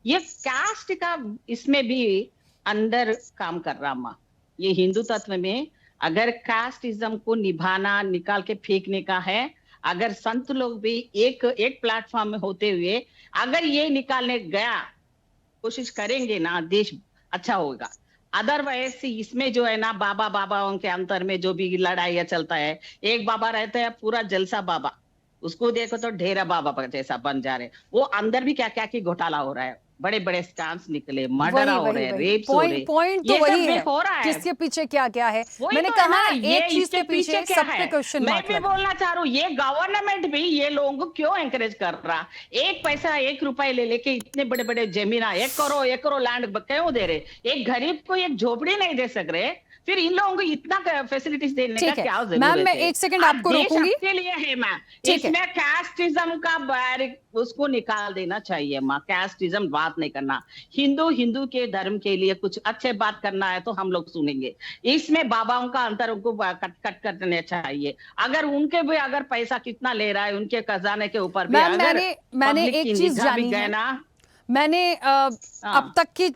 ये कास्ट का इसमें भी अंदर काम कर रहा माँ। ये हिंदू तत्व में अगर कास्टिज्म को निभाना, निकाल के फेंकने का है, अगर संत लोग भी एक प्लेटफॉर्म में होते हुए अगर ये निकालने गया कोशिश करेंगे ना, देश अच्छा होगा। अदरवाइज इसमें जो है ना, बाबाओं के अंतर में जो भी लड़ाइयाँ चलता है, एक बाबा रहता है पूरा जलसा बाबा, उसको देखो तो ढेरा बाबा जैसा बन जा रहे। वो अंदर भी क्या क्या की घोटाला हो रहा है, बड़े बड़े स्कैम्स निकले, मर्डर हो रहे हैं, रेप्स हो रहे हैं। पॉइंट तो ये वही सब है, हो रहा है। किसके पीछे क्या क्या है। वही मैंने तो है कहा ना, एक ये चीज इसके के पीछे क्या सब पे है? क्वेश्चन मैं मार्क भी लगा। बोलना चाह रहा हूँ, ये गवर्नमेंट भी ये लोगों को क्यों एंकरेज कर रहा? एक पैसा 1 रुपए ले लेके इतने बड़े बड़े जमीन 1 करोड़ लैंड क्यों दे रहे? एक गरीब को एक झोपड़ी नहीं दे सक रहे, फिर इन लोगों को इतना फैसिलिटीज देने का ठीक है क्या जरूरत मैम, है? मैं 1 सेकंड आपको देश रोकूंगी। आपके लिए है मैम, ठीक है। इसमें कास्टिज्म का उसको निकाल देना चाहिए माँ। कास्टिज्म बात नहीं करना, हिंदू के धर्म के लिए कुछ अच्छे बात करना है तो हम लोग सुनेंगे। इसमें बाबाओं का अंतर उनको कट करने चाहिए। अगर उनके भी अगर पैसा कितना ले रहा है उनके खजाने के ऊपर भी, मैम अगर मैंने public एक की चीज निगाह भी जानी गए है ना, मैंने अब तक की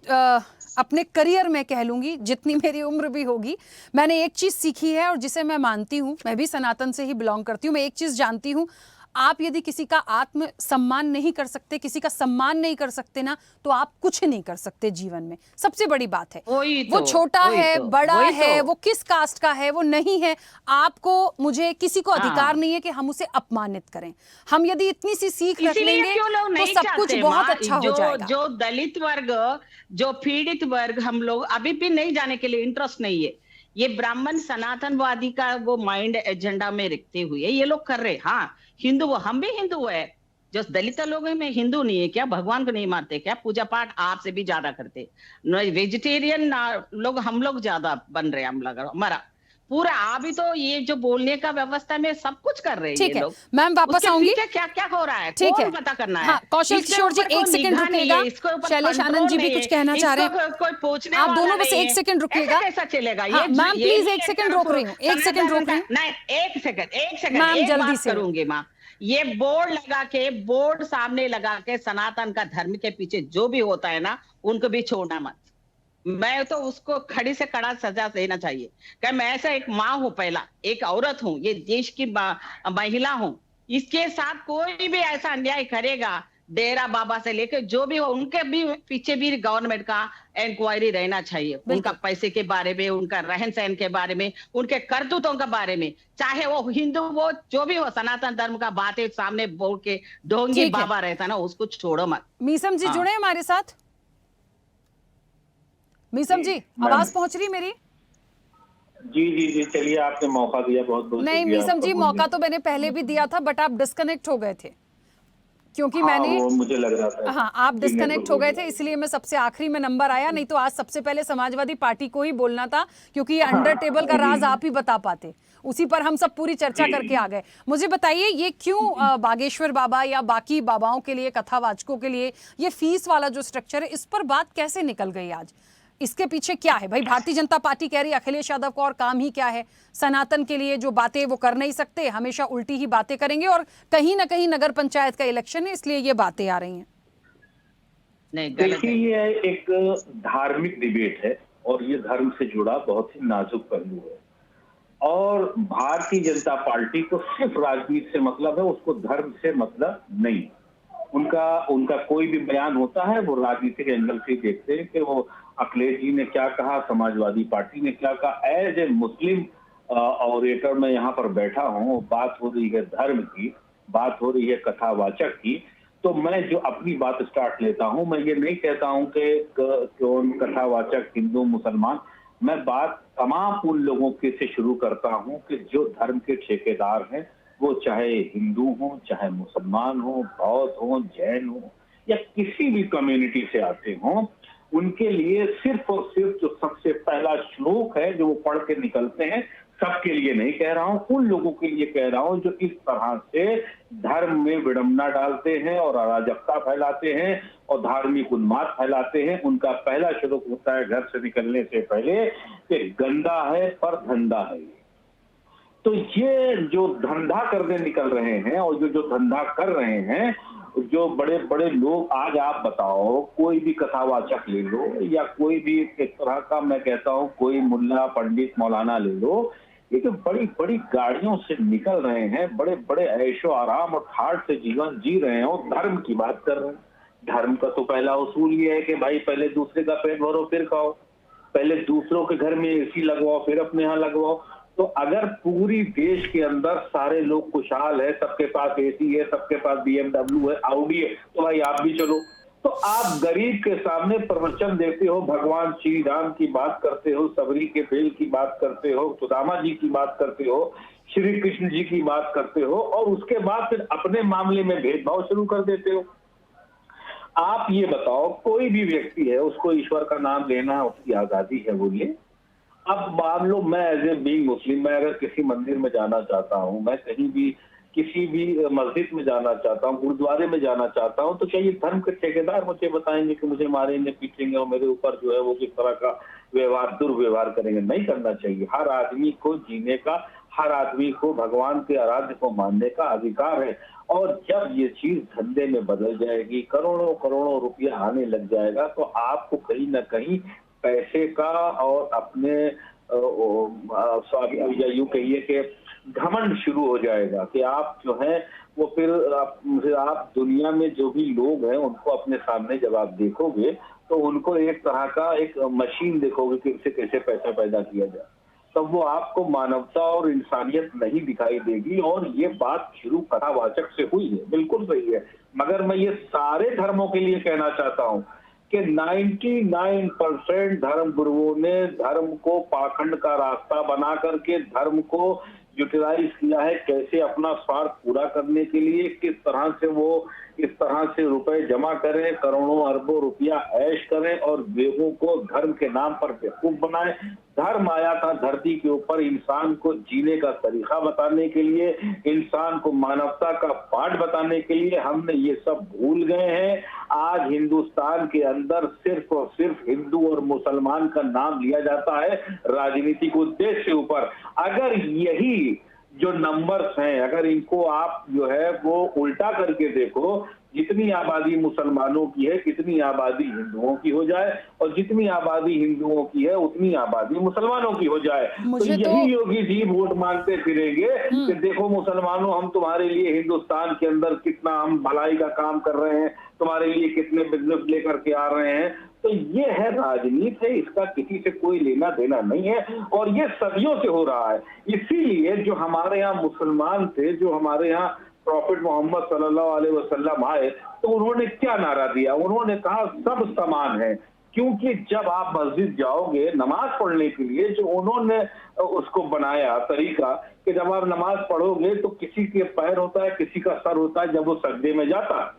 अपने करियर में कह लूंगी, जितनी मेरी उम्र भी होगी, मैंने एक चीज सीखी है और जिसे मैं मानती हूं, मैं भी सनातन से ही बिलोंग करती हूं। मैं एक चीज जानती हूं, आप यदि किसी का आत्म सम्मान नहीं कर सकते, किसी का सम्मान नहीं कर सकते ना, तो आप कुछ नहीं कर सकते जीवन में। सबसे बड़ी बात है वो छोटा है, बड़ा है, वो किस कास्ट का है, वो नहीं है। आपको, मुझे, किसी को अधिकार नहीं है कि हम उसे अपमानित करें। हम यदि इतनी सी सीख रख लेंगे तो सब कुछ बहुत अच्छा हो जाएगा। जो दलित वर्ग, जो पीड़ित वर्ग, हम लोग अभी भी नहीं जाने के लिए इंटरेस्ट नहीं है। ये ब्राह्मण सनातनवादी का वो माइंड एजेंडा में रखते हुए ये लोग कर रहे। हाँ, हिंदू, हम भी हिंदू है। जो दलित लोग हैं, में हिंदू नहीं है क्या? भगवान को नहीं मानते क्या? पूजा पाठ आपसे भी ज्यादा करते। वेजिटेरियन लोग, हम लोग ज्यादा बन रहे हैं। हम लोग हमारा पूरा अभी तो ये जो बोलने का व्यवस्था में सब कुछ कर रहे हैं ये लोग। मैम वापस आऊंगी। क्या क्या हो रहा है, ठीक है, पता करना है। हाँ, कौशल किशोर जी 1 सेकंड रुकिएगा। शैलेश आनंद जी भी कुछ कहना चाह रहे हैं, कोई पूछने आप वाला दोनों बस नहीं 1 है। सेकंड रुकिएगा। कैसा चलेगा हाँ, मैम प्लीज 1 सेकंड रोक रही हूँ, 1 सेकंड रोक रही हूँ। नहीं, एक सेकंड मैम एक जल्दी बात से करूंगी माँ। ये बोर्ड सामने लगा के सनातन का धर्म के पीछे जो भी होता है ना, उनको भी छोड़ना मत। मैं तो उसको खड़ी से कड़ा सजा देना चाहिए। क्या मैं ऐसा एक माँ हूं, पहला एक औरत हूं, ये देश की महिला हूं। इसके साथ कोई भी ऐसा अन्याय करेगा, डेरा बाबा से लेकर जो भी हो, उनके भी पीछे भी गवर्नमेंट का इंक्वायरी रहना चाहिए। उनका पैसे के बारे में, उनका रहन सहन के बारे में, उनके करतूतों के बारे में, चाहे वो हिंदू वो जो भी हो, सनातन धर्म का बातें सामने बोल के ढोंगी बाबा रहता ना, उसको छोड़ो मत। मीसम जी जुड़े हमारे साथ। मीसम जी, आवाज पहुंच रही मेरी? जी, चलिए, आपने मौका दिया, बहुत बहुत नहीं मीसम जी, मौका तो मैंने पहले भी दिया था, बट आप डिस्कनेक्ट हो गए थे क्योंकि मैंने, वो मुझे लग रहा था। हाँ, आप डिस्कनेक्ट हो गए थे, इसलिए मैं सबसे आखिरी में नंबर आया। नहीं तो आज सबसे पहले समाजवादी पार्टी को ही बोलना था, क्योंकि ये अंडर टेबल का राज आप ही बता पाते। उसी पर हम सब पूरी चर्चा करके आ गए। मुझे बताइए, ये क्यों बागेश्वर बाबा या बाकी बाबाओं के लिए, कथावाचकों के लिए ये फीस वाला जो स्ट्रक्चर है, इस पर बात कैसे निकल गई आज? इसके पीछे क्या है भाई? भारतीय जनता पार्टी कह रही है अखिलेश यादव का और काम ही क्या है, सनातन के लिए जो बातें वो कर नहीं सकते, हमेशा उल्टी ही बातें करेंगे, और कहीं ना कहीं नगर पंचायत का इलेक्शन है इसलिए ये बातें आ रही हैं। देखिए, ये एक धार्मिक डिबेट है और ये धर्म से जुड़ा बहुत ही नाजुक पहलू है, और भारतीय जनता पार्टी को सिर्फ राजनीति से मतलब है, उसको धर्म से मतलब नहीं। उनका कोई भी बयान होता है वो राजनीतिक एंगल से देखते हैं कि वो अखिलेश जी ने क्या कहा, समाजवादी पार्टी ने क्या कहा। एज ए मुस्लिम ऑरेटर मैं यहाँ पर बैठा हूँ, बात हो रही है धर्म की, बात हो रही है कथावाचक की, तो मैं जो अपनी बात स्टार्ट लेता हूँ, मैं ये नहीं कहता हूँ कि कौन कथावाचक हिंदू मुसलमान, मैं बात तमाम उन लोगों के से शुरू करता हूँ कि जो धर्म के ठेकेदार हैं, वो चाहे हिंदू हो, चाहे मुसलमान हो, बौद्ध हो, जैन हो, या किसी भी कम्युनिटी से आते हों, उनके लिए सिर्फ और सिर्फ जो सबसे पहला श्लोक है जो वो पढ़ के निकलते हैं, सबके लिए नहीं कह रहा हूं, उन लोगों के लिए कह रहा हूं जो इस तरह से धर्म में विडंबना डालते हैं और अराजकता फैलाते हैं और धार्मिक उन्माद फैलाते हैं। उनका पहला श्लोक होता है घर से निकलने से पहले कि गंदा है पर धंधा है। तो ये जो धंधा करने निकल रहे हैं और जो धंधा कर रहे हैं, जो बड़े बड़े लोग, आज आप बताओ कोई भी कथावाचक ले लो या कोई भी एक तरह का, मैं कहता हूँ कोई मुल्ला पंडित मौलाना ले लो, ये तो बड़ी बड़ी गाड़ियों से निकल रहे हैं, बड़े बड़े ऐशो आराम और ठाट से जीवन जी रहे हैं और धर्म की बात कर रहे हैं। धर्म का तो पहला उसूल ये है कि भाई पहले दूसरे का पेट भरो फिर खाओ, पहले दूसरों के घर में एसी लगवाओ फिर अपने यहाँ लगवाओ। तो अगर पूरी देश के अंदर सारे लोग खुशहाल है, सबके पास एसी है, सबके पास BMW है, आउडी है, तो भाई आप भी चलो। तो आप गरीब के सामने प्रवचन देते हो, भगवान श्री राम की बात करते हो, सबरी के बेल की बात करते हो, सुदामा जी की बात करते हो, श्री कृष्ण जी की बात करते हो, और उसके बाद फिर अपने मामले में भेदभाव शुरू कर देते हो। आप ये बताओ, कोई भी व्यक्ति है, उसको ईश्वर का नाम लेना उसकी आजादी है, बोलिए। अब मान लो मैं एज ए बीइंग मुस्लिम, मैं अगर किसी मंदिर में जाना चाहता हूँ, मैं कहीं भी किसी भी मस्जिद में जाना चाहता हूँ, गुरुद्वारे में जाना चाहता हूँ, तो क्या ये धर्म के ठेकेदार मुझे बताएंगे कि मुझे मारेंगे पीटेंगे और मेरे ऊपर जो है वो किस तरह का व्यवहार, दुर्व्यवहार करेंगे? नहीं करना चाहिए। हर आदमी को जीने का, हर आदमी को भगवान के आराध्य को मानने का अधिकार है। और जब ये चीज धंधे में बदल जाएगी, करोड़ों करोड़ों रुपया आने लग जाएगा, तो आपको कहीं ना कहीं पैसे का और अपने या यूं कहिए कि घमंड शुरू हो जाएगा कि आप जो है वो फिर आप दुनिया में जो भी लोग हैं उनको अपने सामने जब आप देखोगे तो उनको एक तरह का एक मशीन देखोगे कि इससे कैसे पैसा पैदा किया जाए, तब वो आपको मानवता और इंसानियत नहीं दिखाई देगी। और ये बात शुरू कथावाचक से हुई है, बिल्कुल सही है, मगर मैं ये सारे धर्मों के लिए कहना चाहता हूँ कि 99% धर्म गुरुओं ने धर्म को पाखंड का रास्ता बना करके धर्म को यूटिलाइज किया है, कैसे अपना स्वार्थ पूरा करने के लिए, किस तरह से वो इस तरह से रुपए जमा करें, करोड़ों अरबों रुपया ऐश करें और लोगों को धर्म के नाम पर बेवकूफ बनाए। धर्म आया था धरती के ऊपर इंसान को जीने का तरीका बताने के लिए, इंसान को मानवता का पाठ बताने के लिए। हमने ये सब भूल गए हैं। आज हिंदुस्तान के अंदर सिर्फ और सिर्फ हिंदू और मुसलमान का नाम लिया जाता है राजनीतिक उद्देश्य के ऊपर। अगर यही जो नंबर्स हैं, अगर इनको आप जो है वो उल्टा करके देखो, जितनी आबादी मुसलमानों की है कितनी आबादी हिंदुओं की हो जाए, और जितनी आबादी हिंदुओं की है उतनी आबादी मुसलमानों की हो जाए, तो यही योगी जी वोट मांगते फिरेंगे कि देखो मुसलमानों, हम तुम्हारे लिए हिंदुस्तान के अंदर कितना हम भलाई का काम कर रहे हैं, तुम्हारे लिए कितने बिजनेस लेकर के आ रहे हैं। तो ये है राजनीति है, इसका किसी से कोई लेना देना नहीं है और ये सदियों से हो रहा है। इसीलिए जो हमारे यहाँ मुसलमान थे, जो हमारे यहाँ प्रॉफिट मोहम्मद सल्लल्लाहु अलैहि वसल्लम आए, तो उन्होंने क्या नारा दिया? उन्होंने कहा सब समान है। क्योंकि जब आप मस्जिद जाओगे नमाज पढ़ने के लिए, जो उन्होंने उसको बनाया तरीका कि जब आप नमाज पढ़ोगे तो किसी के पैर होता है, किसी का सर होता है जब वो सजदे में जाता है।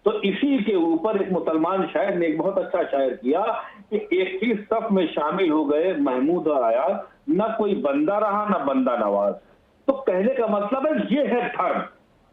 तो इसी के ऊपर एक मुसलमान शायर ने एक बहुत अच्छा शायर किया कि एक ही सफ में शामिल हो गए महमूद और आयाज, न कोई बंदा रहा न बंदा नवाज। तो कहने का मतलब है ये है धर्म,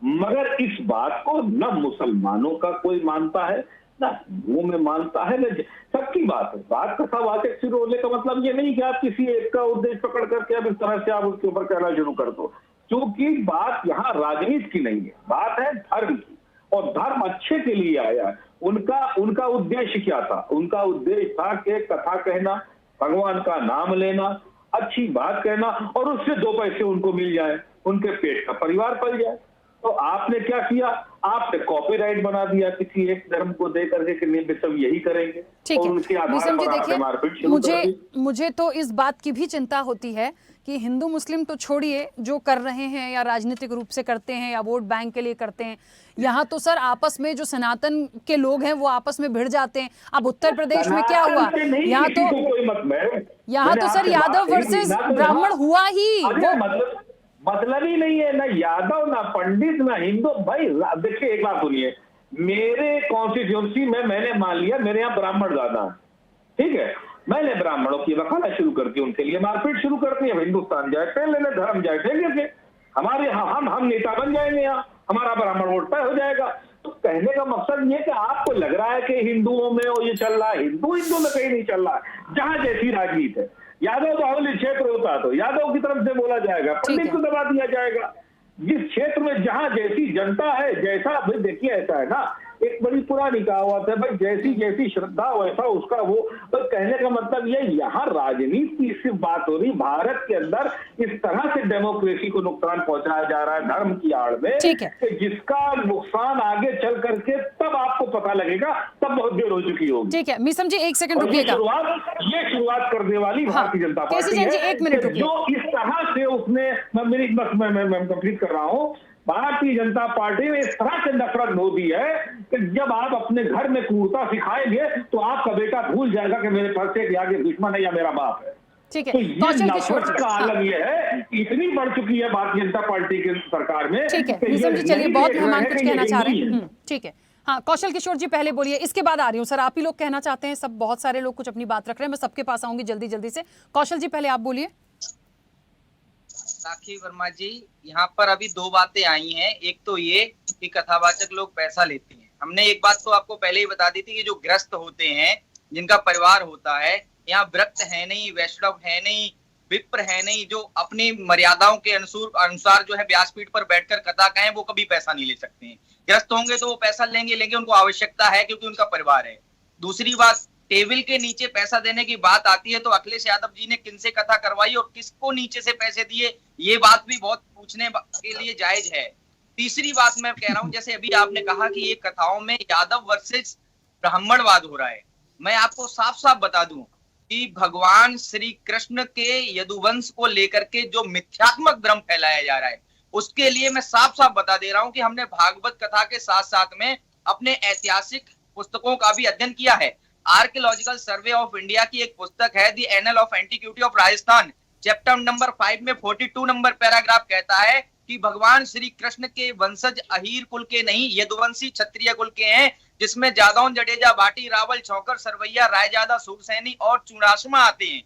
मगर इस बात को न मुसलमानों का कोई मानता है, न हिंदुओं में मानता है, न सबकी बात है। बात कथावाचक शुरू होने का मतलब ये नहीं कि आप किसी एक का उद्देश्य पकड़ करके अब इस तरह से आप उसके ऊपर कहना शुरू कर दो, क्योंकि बात यहाँ राजनीति की नहीं है, बात है धर्म की। और धर्म अच्छे के लिए आया है। उनका उद्देश्य क्या था? उनका उद्देश्य था कि कथा कहना, भगवान का नाम लेना, अच्छी बात कहना और उससे दो पैसे उनको मिल जाए, उनके पेट का परिवार पल जाए। तो आपने क्या किया? आपने कॉपीराइट बना दिया किसी एक धर्म को दे करके कि नहीं सब यही करेंगे। ठीक है, निसम जी देखिए, मुझे तो इस बात की भी चिंता होती है कि हिंदू मुस्लिम तो छोड़िए, जो कर रहे हैं या राजनीतिक रूप से करते हैं या वोट बैंक के लिए करते हैं, यहाँ तो सर आपस में जो सनातन के लोग हैं वो आपस में भिड़ जाते हैं। अब उत्तर प्रदेश में क्या हुआ? यहाँ तो सर यादव वर्सेस ब्राह्मण हुआ ही। मतलब ही नहीं है, ना यादव ना पंडित ना हिंदू। भाई देखिए एक बात सुनिए, मेरे कॉन्स्टिट्यूंसी में मैंने मान लिया मेरे यहाँ ब्राह्मण ज्यादा, ठीक है, मैंने ब्राह्मणों की वकालत शुरू कर दी, उनके लिए मारपीट शुरू कर दी। हिंदुस्तान जाए टेल लेने, धर्म जाए टेल के हमारे हम नेता बन जाएंगे, यहाँ हमारा ब्राह्मण वोट तय हो जाएगा। तो कहने का मकसद ये कि आपको लग रहा है कि हिंदुओं में ये चल रहा है, हिंदू में कहीं नहीं चल रहा है। जहां जैसी राजनीति है, यादव बाहुल्य क्षेत्र होता तो यादव की तरफ से बोला जाएगा, पंडित को दबा दिया जाएगा। जिस क्षेत्र में जहां जैसी जनता है, जैसा भाई देखिए ऐसा है ना, एक बड़ी पुरानी कहावत है भाई, जैसी जैसी श्रद्धा वैसा उसका वो। तो कहने का मतलब ये, यहाँ राजनीति की सिर्फ बात हो रही, भारत के अंदर इस तरह से डेमोक्रेसी को नुकसान पहुंचाया जा रहा है धर्म की आड़ में, ठीक है, कि जिसका नुकसान आगे चल करके तब आपको पता लगेगा, तब बहुत देर हो चुकी होगी। ठीक है मीसम जी, एक सेकंड और ये रुकिएगा। शुरुआत करने वाली भारतीय जनता पार्टी केसी जैन जी, है, एक मिनट कि रुकिए। जो इस तरह से उसने, मैं कंप्लीट कर रहा हूं, भारतीय जनता पार्टी ने इस तरह से नफरत हो दी है कि जब आप अपने घर में क्रूरता सिखाएंगे तो आपका बेटा भूल जाएगा कि मेरे पास एक आगे दुश्मन है या मेरा बाप है। ठीक है, तो ये कौशल किशोर नफरत जी, का हाँ। आलम ये है, इतनी बढ़ चुकी है भारतीय जनता पार्टी की सरकार में। ठीक है कि मीसम ये जी, चलिए नहीं बहुत देख मेहमान रहे कुछ कि ये कहना चाह रहे हिंदी हैं। है। ठीक है, हाँ कौशल किशोर जी पहले बोलिए, इसके बाद आ रही हूँ। सर आप ही लोग कहना चाहते हैं, सब बहुत सारे लोग कुछ अपनी बात रख रहे हैं, मैं सबके पास आऊंगी जल्दी जल्दी से। कौशल जी पहले आप बोलिए। साक्षी वर्मा जी, यहाँ पर अभी दो बातें आई हैं। एक तो ये कि कथावाचक लोग पैसा लेते हैं। हमने एक बात तो आपको पहले ही बता दी थी कि जो ग्रस्त होते हैं, जिनका परिवार होता है, यहाँ व्रत है नहीं, वैष्णव है नहीं, विप्र है नहीं, जो अपनी मर्यादाओं के अनुसार जो है व्यासपीठ पर बैठकर कथा कहें, वो कभी पैसा नहीं ले सकते हैं। ग्रस्त होंगे तो वो पैसा लेंगे, उनको आवश्यकता है क्योंकि उनका परिवार है। दूसरी बात, टेबल के नीचे पैसा देने की बात आती है तो अखिलेश यादव जी ने किनसे कथा करवाई और किसको नीचे से पैसे दिए, ये बात भी बहुत पूछने के लिए जायज है। तीसरी बात मैं कह रहा हूं, जैसे अभी आपने कहा कि ये कथाओं में यादव वर्सेस ब्राह्मणवाद हो रहा है। मैं आपको साफ साफ बता दूं कि भगवान श्री कृष्ण के यदुवंश को लेकर के जो मिथ्यात्मक भ्रम फैलाया जा रहा है, उसके लिए मैं साफ साफ बता दे रहा हूं कि हमने भागवत कथा के साथ साथ में अपने ऐतिहासिक पुस्तकों का भी अध्ययन किया है। आर्कियोलॉजिकल सर्वे ऑफ इंडिया की एक पुस्तक है, the anal of antiquity of Rajasthan, chapter number 5 में 42 नंबर पैराग्राफ कहता है कि भगवान श्री कृष्ण के वंशज अहीर कुल के नहीं, यदुवंशी क्षत्रिय कुल के हैं, जिसमें जादौन, जडेजा, भाटी, रावल, चौकर, सरवैया, रायजादा, सूरसैनी और चुनाशमा आते हैं।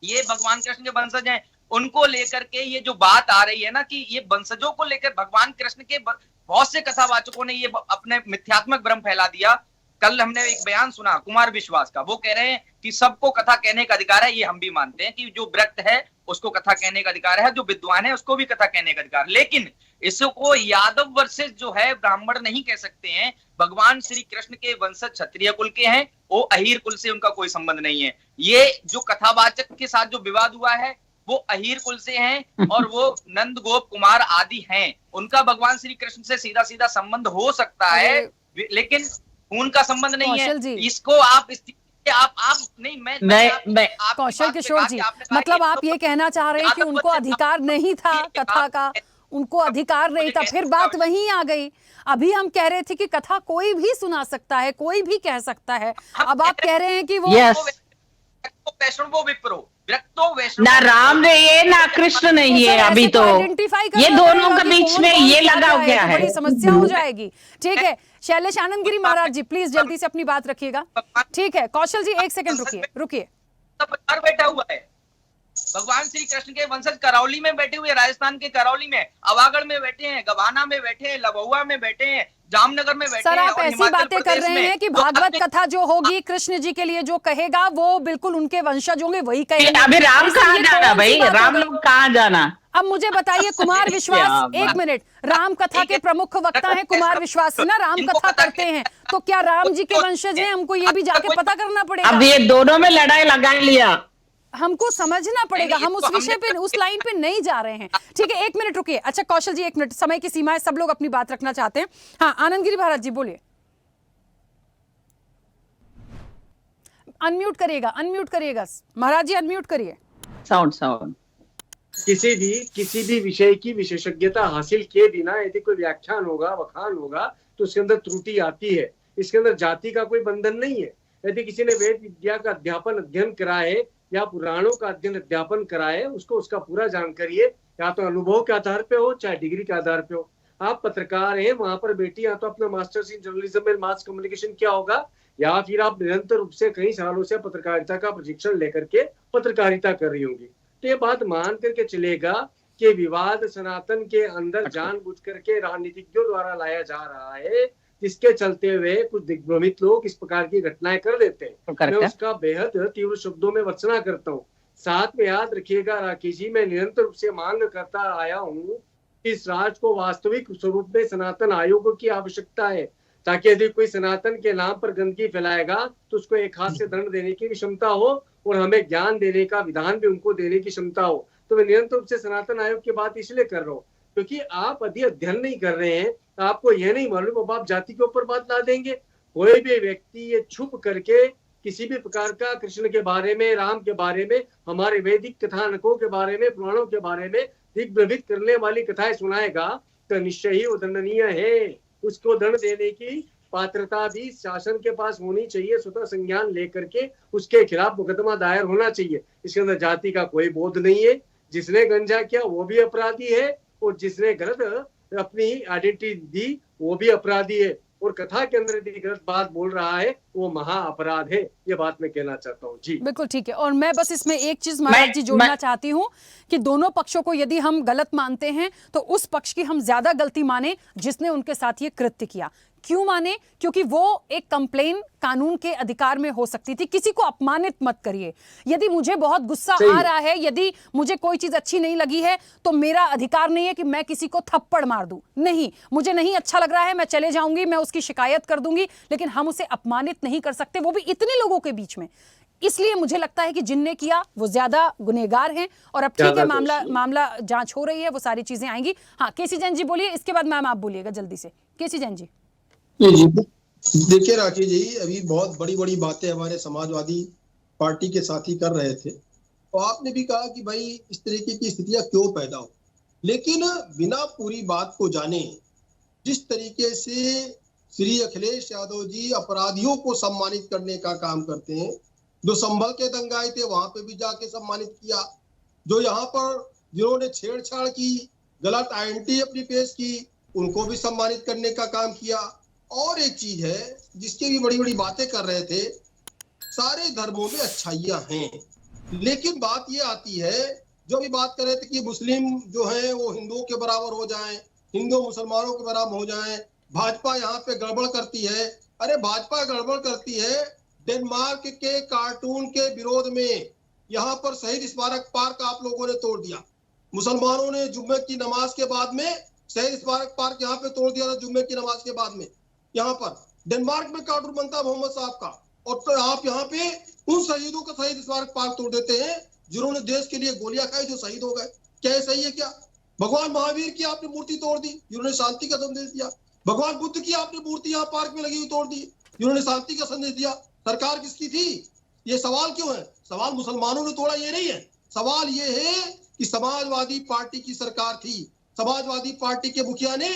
ये भगवान कृष्ण के वंशज हैं। उनको लेकर के ये जो बात आ रही है ना कि ये वंशजों को लेकर भगवान कृष्ण के बहुत से कथावाचकों ने ये अपने मिथ्यात्मक भ्रम फैला दिया। कल हमने एक बयान सुना कुमार विश्वास का, वो कह रहे हैं कि सबको कथा कहने का अधिकार है। ये हम भी मानते हैं कि जो व्रत है उसको कथा कहने का अधिकार है, जो विद्वान है उसको भी कथा कहने का अधिकार, लेकिन इसको यादव वर्सेस जो है ब्राह्मण नहीं कह सकते हैं। भगवान श्री कृष्ण के वंशज क्षत्रिय कुल के हैं, वो अहीर कुल से उनका कोई संबंध नहीं है। ये जो कथावाचक के साथ जो विवाद हुआ है वो अहीर कुल से हैं और वो नंद गोप कुमार आदि हैं, उनका भगवान श्री कृष्ण से सीधा सीधा संबंध हो सकता है, लेकिन उनका संबंध नहीं है। इसको आप नहीं, मैं कौशल किशोर जी, मतलब आप ये कहना चाह रहे हैं कि उनको अधिकार नहीं था कथा का, उनको अधिकार नहीं था, फिर बात वहीं आ गई। अभी हम कह रहे थे कि कथा कोई भी सुना सकता है, कोई भी कह सकता है, अब आप कह रहे हैं कि वो वैष्णव विप्रो ना राम नहीं है ना कृष्ण नहीं है। अभी तो ये दोनों के बीच में ये लगाव क्या है, बड़ी समस्या हो जाएगी। ठीक है, शैलेश आनंद गिरी महाराज जी प्लीज जल्दी से अपनी बात रखिएगा। ठीक है कौशल जी, एक सेकंड रुकिए। बैठा हुआ है भगवान श्री कृष्ण के वंशज करौली में बैठे हुए, राजस्थान के करौली में, अवागढ़ में बैठे हैं, गवाना में बैठे हैं, लबुआ में बैठे हैं, जामनगर में बैठे हैं। सर आप ऐसी बातें कर रहे हैं कि भागवत कथा जो होगी कृष्ण जी के लिए जो कहेगा वो बिल्कुल उनके वंशज होंगे वही कहेंगे। अभी राम कहाँ जाना भाई, राम लोग कहाँ जाना। अब मुझे बताइए कुमार विश्वास, एक मिनट, राम कथा के प्रमुख वक्ता हैं कुमार विश्वास ना, राम कथा करते हैं, तो क्या राम जी के वंशज हैं? हमको ये भी जाके पता करना पड़ेगा। अब ये दोनों में लड़ाई लगा लिया, हमको समझना पड़ेगा, हम उस विषय पे उस लाइन पे नहीं जा रहे हैं। ठीक है, एक मिनट रुकिए। अच्छा कौशल जी, एक मिनट, समय की सीमा है, सब लोग अपनी बात रखना चाहते हैं। हाँ आनंद गिरी महाराज जी बोलिए। अनम्यूट करिएगा महाराज जी, अनम्यूट करिए। साउंड किसी भी विषय की विशेषज्ञता हासिल किए बिना यदि कोई व्याख्यान होगा, वखान होगा, तो उसके अंदर त्रुटि आती है। इसके अंदर जाति का कोई बंधन नहीं है। यदि किसी ने वेद विद्या का अध्ययन करा है या पुराणों का अध्ययन कराए, उसको उसका पूरा जानकारी है, या तो अनुभव के आधार पे हो चाहे डिग्री के आधार पे हो। आप पत्रकार हैं, वहां पर बैठी, या तो अपना masters in journalism and mass communication क्या होगा, या फिर आप निरंतर रूप से कई सालों से पत्रकारिता का प्रशिक्षण लेकर के पत्रकारिता कर रही होंगी। तो ये बात मान करके चलेगा कि विवाद सनातन के अंदर जानबूझ करके राजनीतिज्ञों द्वारा लाया जा रहा है, जिसके चलते हुए कुछ दिग्भ्रमित लोग इस प्रकार की घटनाएं कर देते हैं। मैं उसका बेहद तीव्र शब्दों में वर्णना करता हूँ। साथ में याद रखिएगा राकेश जी, मैं निरंतर रूप से मांग करता आया हूँ इस राज को वास्तविक स्वरूप में सनातन आयोग की आवश्यकता है, ताकि यदि कोई सनातन के नाम पर गंदगी फैलाएगा तो उसको एक हाथ से दंड देने की भी क्षमता हो और हमें ज्ञान देने का विधान भी उनको देने की क्षमता हो। तो मैं निरंतर रूप से सनातन आयोग की बात इसलिए कर रहा हूँ क्योंकि आप यदि अध्ययन नहीं कर रहे हैं तो आपको यह नहीं मालूम, अब आप जाति के ऊपर बात ला देंगे। कोई भी व्यक्ति ये छुप करके किसी भी प्रकार का कृष्ण के बारे में, राम के बारे में, हमारे वैदिक कथानकों के बारे में, पुराणों के बारे में दिग्भ्रमित करने वाली कथाएं सुनाएगा तो निश्चय ही वो दंडनीय है। उसको दंड देने की पात्रता भी शासन के पास होनी चाहिए, स्वतः संज्ञान लेकर के उसके खिलाफ मुकदमा दायर होना चाहिए। इसके अंदर जाति का कोई बोध नहीं है। जिसने गंजा किया वो भी अपराधी है और जिसने गलत अपनी आइडेंटिटी दी वो भी अपराधी है, और कथा के अंदर यदि गलत बात बोल रहा है वो महा अपराध है। ये बात मैं कहना चाहता हूँ। जी बिल्कुल ठीक है। और मैं बस इसमें एक चीज महाराज जी जोड़ना चाहती हूँ कि दोनों पक्षों को यदि हम गलत मानते हैं तो उस पक्ष की हम ज्यादा गलती माने जिसने उनके साथ ये कृत्य किया। क्यों माने? क्योंकि वो एक कंप्लेन कानून के अधिकार में हो सकती थी। किसी को अपमानित मत करिए। यदि मुझे बहुत गुस्सा आ रहा है, यदि मुझे कोई चीज अच्छी नहीं लगी है तो मेरा अधिकार नहीं है कि मैं किसी को थप्पड़ मार दूं। नहीं, मुझे नहीं अच्छा लग रहा है, मैं चले जाऊंगी, मैं उसकी शिकायत कर दूंगी, लेकिन हम उसे अपमानित नहीं कर सकते, वो भी इतने लोगों के बीच में। इसलिए मुझे लगता है कि जिनने किया वो ज्यादा गुनहगार हैं। और अब ठीक है, मामला जांच हो रही है, वो सारी चीजें आएंगी। हाँ, केसी जैन जी बोलिए, इसके बाद मैम आप बोलिएगा जल्दी से। केसी जैन जी। जी देखिए राखी जी, अभी बहुत बड़ी बड़ी बातें हमारे समाजवादी पार्टी के साथी कर रहे थे, तो आपने भी कहा कि भाई इस तरीके की स्थितियां क्यों पैदा हो, लेकिन बिना पूरी बात को जाने जिस तरीके से श्री अखिलेश यादव जी अपराधियों को सम्मानित करने का काम करते हैं, जो संभल के दंगाए थे वहां पे भी जाके सम्मानित किया, जो यहाँ पर जिन्होंने छेड़छाड़ की, गलत आइडेंटिटी अपनी पेश की, उनको भी सम्मानित करने का काम किया। और एक चीज है जिसकी भी बड़ी बड़ी बातें कर रहे थे, सारे धर्मों में अच्छाइयां हैं, लेकिन बात ये आती है, जो भी बात कर रहे थे कि मुस्लिम जो है वो हिंदुओं के बराबर हो जाएं, हिंदू मुसलमानों के बराबर हो जाएं, भाजपा यहाँ पे गड़बड़ करती है। अरे भाजपा गड़बड़ करती है, डेनमार्क के कार्टून के विरोध में यहाँ पर शहीद स्मारक पार्क आप लोगों ने तोड़ दिया। मुसलमानों ने जुम्मे की नमाज के बाद में शहीद स्मारक पार्क यहाँ पे तोड़ दिया था, जुम्मे की नमाज के बाद में। यहाँ पर डेनमार्क में कार्टून बनता है मोहम्मद साहब का, और तो आप यहाँ पे उन शहीदों का शहीद स्मारक पार्क तोड़ देते हैं जिन्होंने देश के लिए गोलियां खाई, जो शहीद हो गए। क्या सही है? क्या भगवान महावीर की आपने मूर्ति तोड़ दी जिन्होंने शांति का संदेश दिया। भगवान बुद्ध की आपने मूर्ति यहाँ पार्क में लगी हुई तोड़ दी जिन्होंने शांति का संदेश दिया। सरकार किसकी थी? ये सवाल क्यों है? सवाल मुसलमानों ने तोड़ा ये नहीं है, सवाल ये है कि समाजवादी पार्टी की सरकार थी, समाजवादी पार्टी के मुखिया ने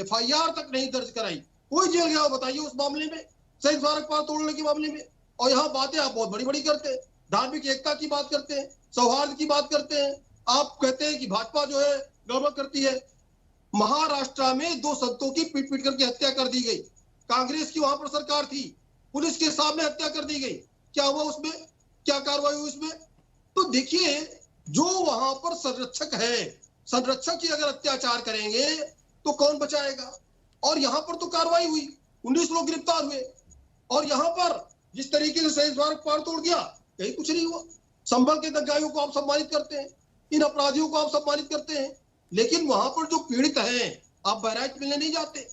FIR तक नहीं दर्ज कराई, कोई जेल गया बताइए उस मामले में, शहीद स्मारक पार्क तोड़ने के मामले में। और यहाँ बातें आप बहुत बड़ी बड़ी करते हैं, धार्मिक एकता की बात करते हैं, सौहार्द की बात करते हैं। आप कहते हैं कि भाजपा जो है गड़बड़ करती है। महाराष्ट्र में 2 संतों की पीट पीट करके हत्या कर दी गई, कांग्रेस की वहां पर सरकार थी, पुलिस के सामने हत्या कर दी गई। क्या हुआ उसमें? क्या कार्रवाई हुई उसमें? तो देखिए, जो वहां पर संरक्षक है, संरक्षक ही अगर अत्याचार करेंगे तो कौन बचाएगा? और यहाँ पर तो कार्रवाई हुई, 19 लोग गिरफ्तार हुए, और यहाँ पर जिस तरीके से शहीद स्मारक पार्क तोड़ दिया, कहीं कुछ नहीं हुआ। संभल के दंगाइयों को आप सम्मानित करते हैं, इन अपराधियों को आप सम्मानित करते हैं, लेकिन वहां पर जो पीड़ित हैं आप बहराइच मिलने नहीं जाते।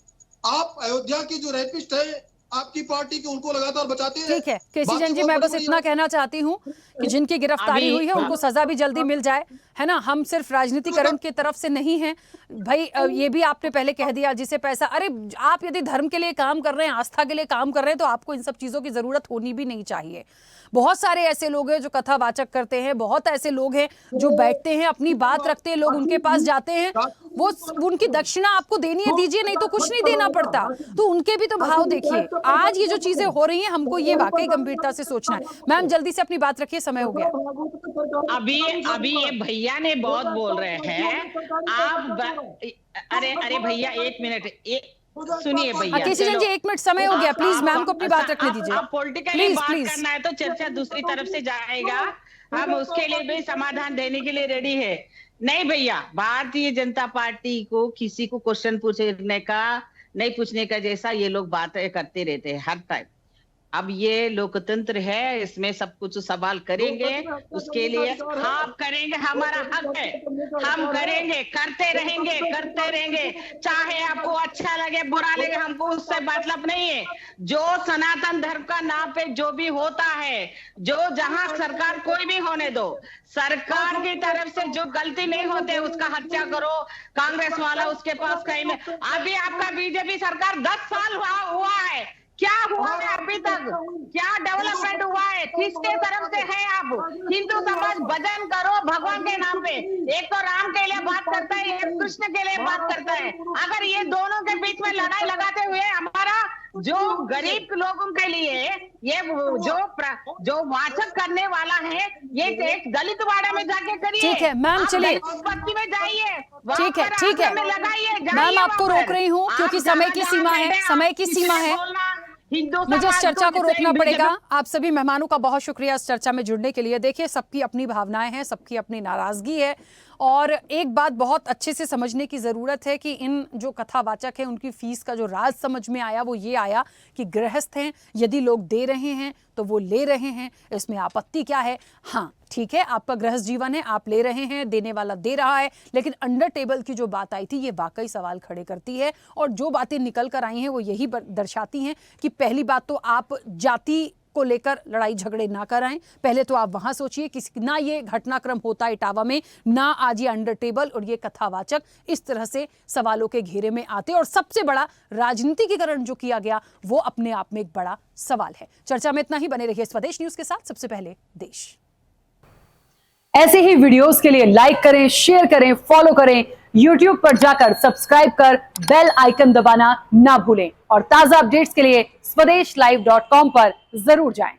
आप अयोध्या के जो रेपिस्ट हैं आपकी पार्टी के, उनको लगातार बचाते हैं। ठीक है केसी जैन जी, मैं बस इतना कहना चाहती हूँ कि जिनकी गिरफ्तारी हुई है उनको सजा भी जल्दी मिल जाए, है ना। हम सिर्फ राजनीतिकरण की तरफ से नहीं है भाई। ये भी आपने पहले कह दिया, जिसे पैसा, अरे आप यदि धर्म के लिए काम कर रहे हैं, आस्था के लिए काम कर रहे हैं, तो आपको इन सब चीजों की जरूरत होनी भी नहीं चाहिए। बहुत सारे ऐसे लोग हैं जो कथावाचक करते हैं, बहुत ऐसे लोग हैं जो बैठते हैं, अपनी बात रखते हैं, लोग उनके पास जाते हैं, वो उनकी दक्षिणा आपको देनी है दीजिए, नहीं तो कुछ नहीं देना पड़ता। तो उनके भी तो भाव देखिए। आज ये जो चीजें हो रही हैं, हमको ये वाकई गंभीरता से सोचना है। मैम जल्दी से अपनी बात रखिए, समय हो गया। अभी ये भैया ने बहुत बोल रहे हैं। आप अरे भैया 1 मिनट, सुनिए भैया। केसी जैन जी 1 मिनट समय हो गया, प्लीज मैम को अपनी बात रखने दीजिए। आप पॉलिटिकली बात करना है तो चर्चा दूसरी तरफ से जाएगा, हम उसके लिए भी समाधान देने के लिए रेडी है। नहीं भैया, भारतीय जनता पार्टी को किसी को क्वेश्चन पूछने का नहीं पूछने का जैसा ये लोग बातें करते रहते हैं हर टाइम। अब ये लोकतंत्र है, इसमें सब कुछ सवाल करेंगे, उसके लिए हम करेंगे, हमारा हक है, हम करेंगे, करते रहेंगे, चाहे आपको अच्छा लगे बुरा लगे, हमको उससे मतलब नहीं है। जो सनातन धर्म का नाम पे जो भी होता है, जो जहां सरकार कोई भी होने दो, सरकार की तरफ से जो गलती नहीं होते उसका हत्या करो, कांग्रेस वाला उसके पास कहीं में। अभी आपका बीजेपी सरकार 10 साल हुआ है, क्या हुआ है अभी तक, क्या डेवलपमेंट हुआ है, किसके तरफ से है? आप हिंदू समाज भजन करो भगवान के नाम पे, एक तो राम के लिए बात करता है, एक कृष्ण के लिए बात करता है। अगर ये दोनों के बीच में लड़ाई लगाते हुए हमारा जो गरीब लोगों के लिए ये जो वाचक करने वाला है, ये एक दलित वाड़ा में जाके करिए। ठीक है मैम, चलिए बस्ती में जाइए, ठीक है मैम, आपको रोक रही हूँ क्योंकि समय की सीमा है, मुझे इस चर्चा को रोकना पड़ेगा। आप सभी मेहमानों का बहुत शुक्रिया इस चर्चा में जुड़ने के लिए। देखिए, सबकी अपनी भावनाएं हैं, सबकी अपनी नाराजगी है, और एक बात बहुत अच्छे से समझने की ज़रूरत है कि इन जो कथावाचक हैं उनकी फीस का जो राज समझ में आया वो ये आया कि गृहस्थ हैं, यदि लोग दे रहे हैं तो वो ले रहे हैं, इसमें आपत्ति क्या है? हाँ ठीक है, आपका गृहस्थ जीवन है, आप ले रहे हैं, देने वाला दे रहा है, लेकिन अंडर टेबल की जो बात आई थी ये वाकई सवाल खड़े करती है। और जो बातें निकल कर आई हैं वो यही दर्शाती हैं कि पहली बात तो आप जाति को लेकर लड़ाई झगड़े ना कराएं, पहले तो आप वहां सोचिए कि ना ये घटनाक्रम होता इटावा में, ना आज ये अंडर टेबल और ये कथावाचक इस तरह से सवालों के घेरे में आते, और सबसे बड़ा राजनीतिकीकरण जो किया गया वो अपने आप में एक बड़ा सवाल है। चर्चा में इतना ही, बने रहिए स्वदेश न्यूज के साथ। सबसे पहले देश। ऐसे ही वीडियोस के लिए लाइक करें, शेयर करें, फॉलो करें, YouTube पर जाकर सब्सक्राइब कर बेल आइकन दबाना ना भूलें, और ताजा अपडेट्स के लिए स्वदेशलाइव.com पर जरूर जाएं।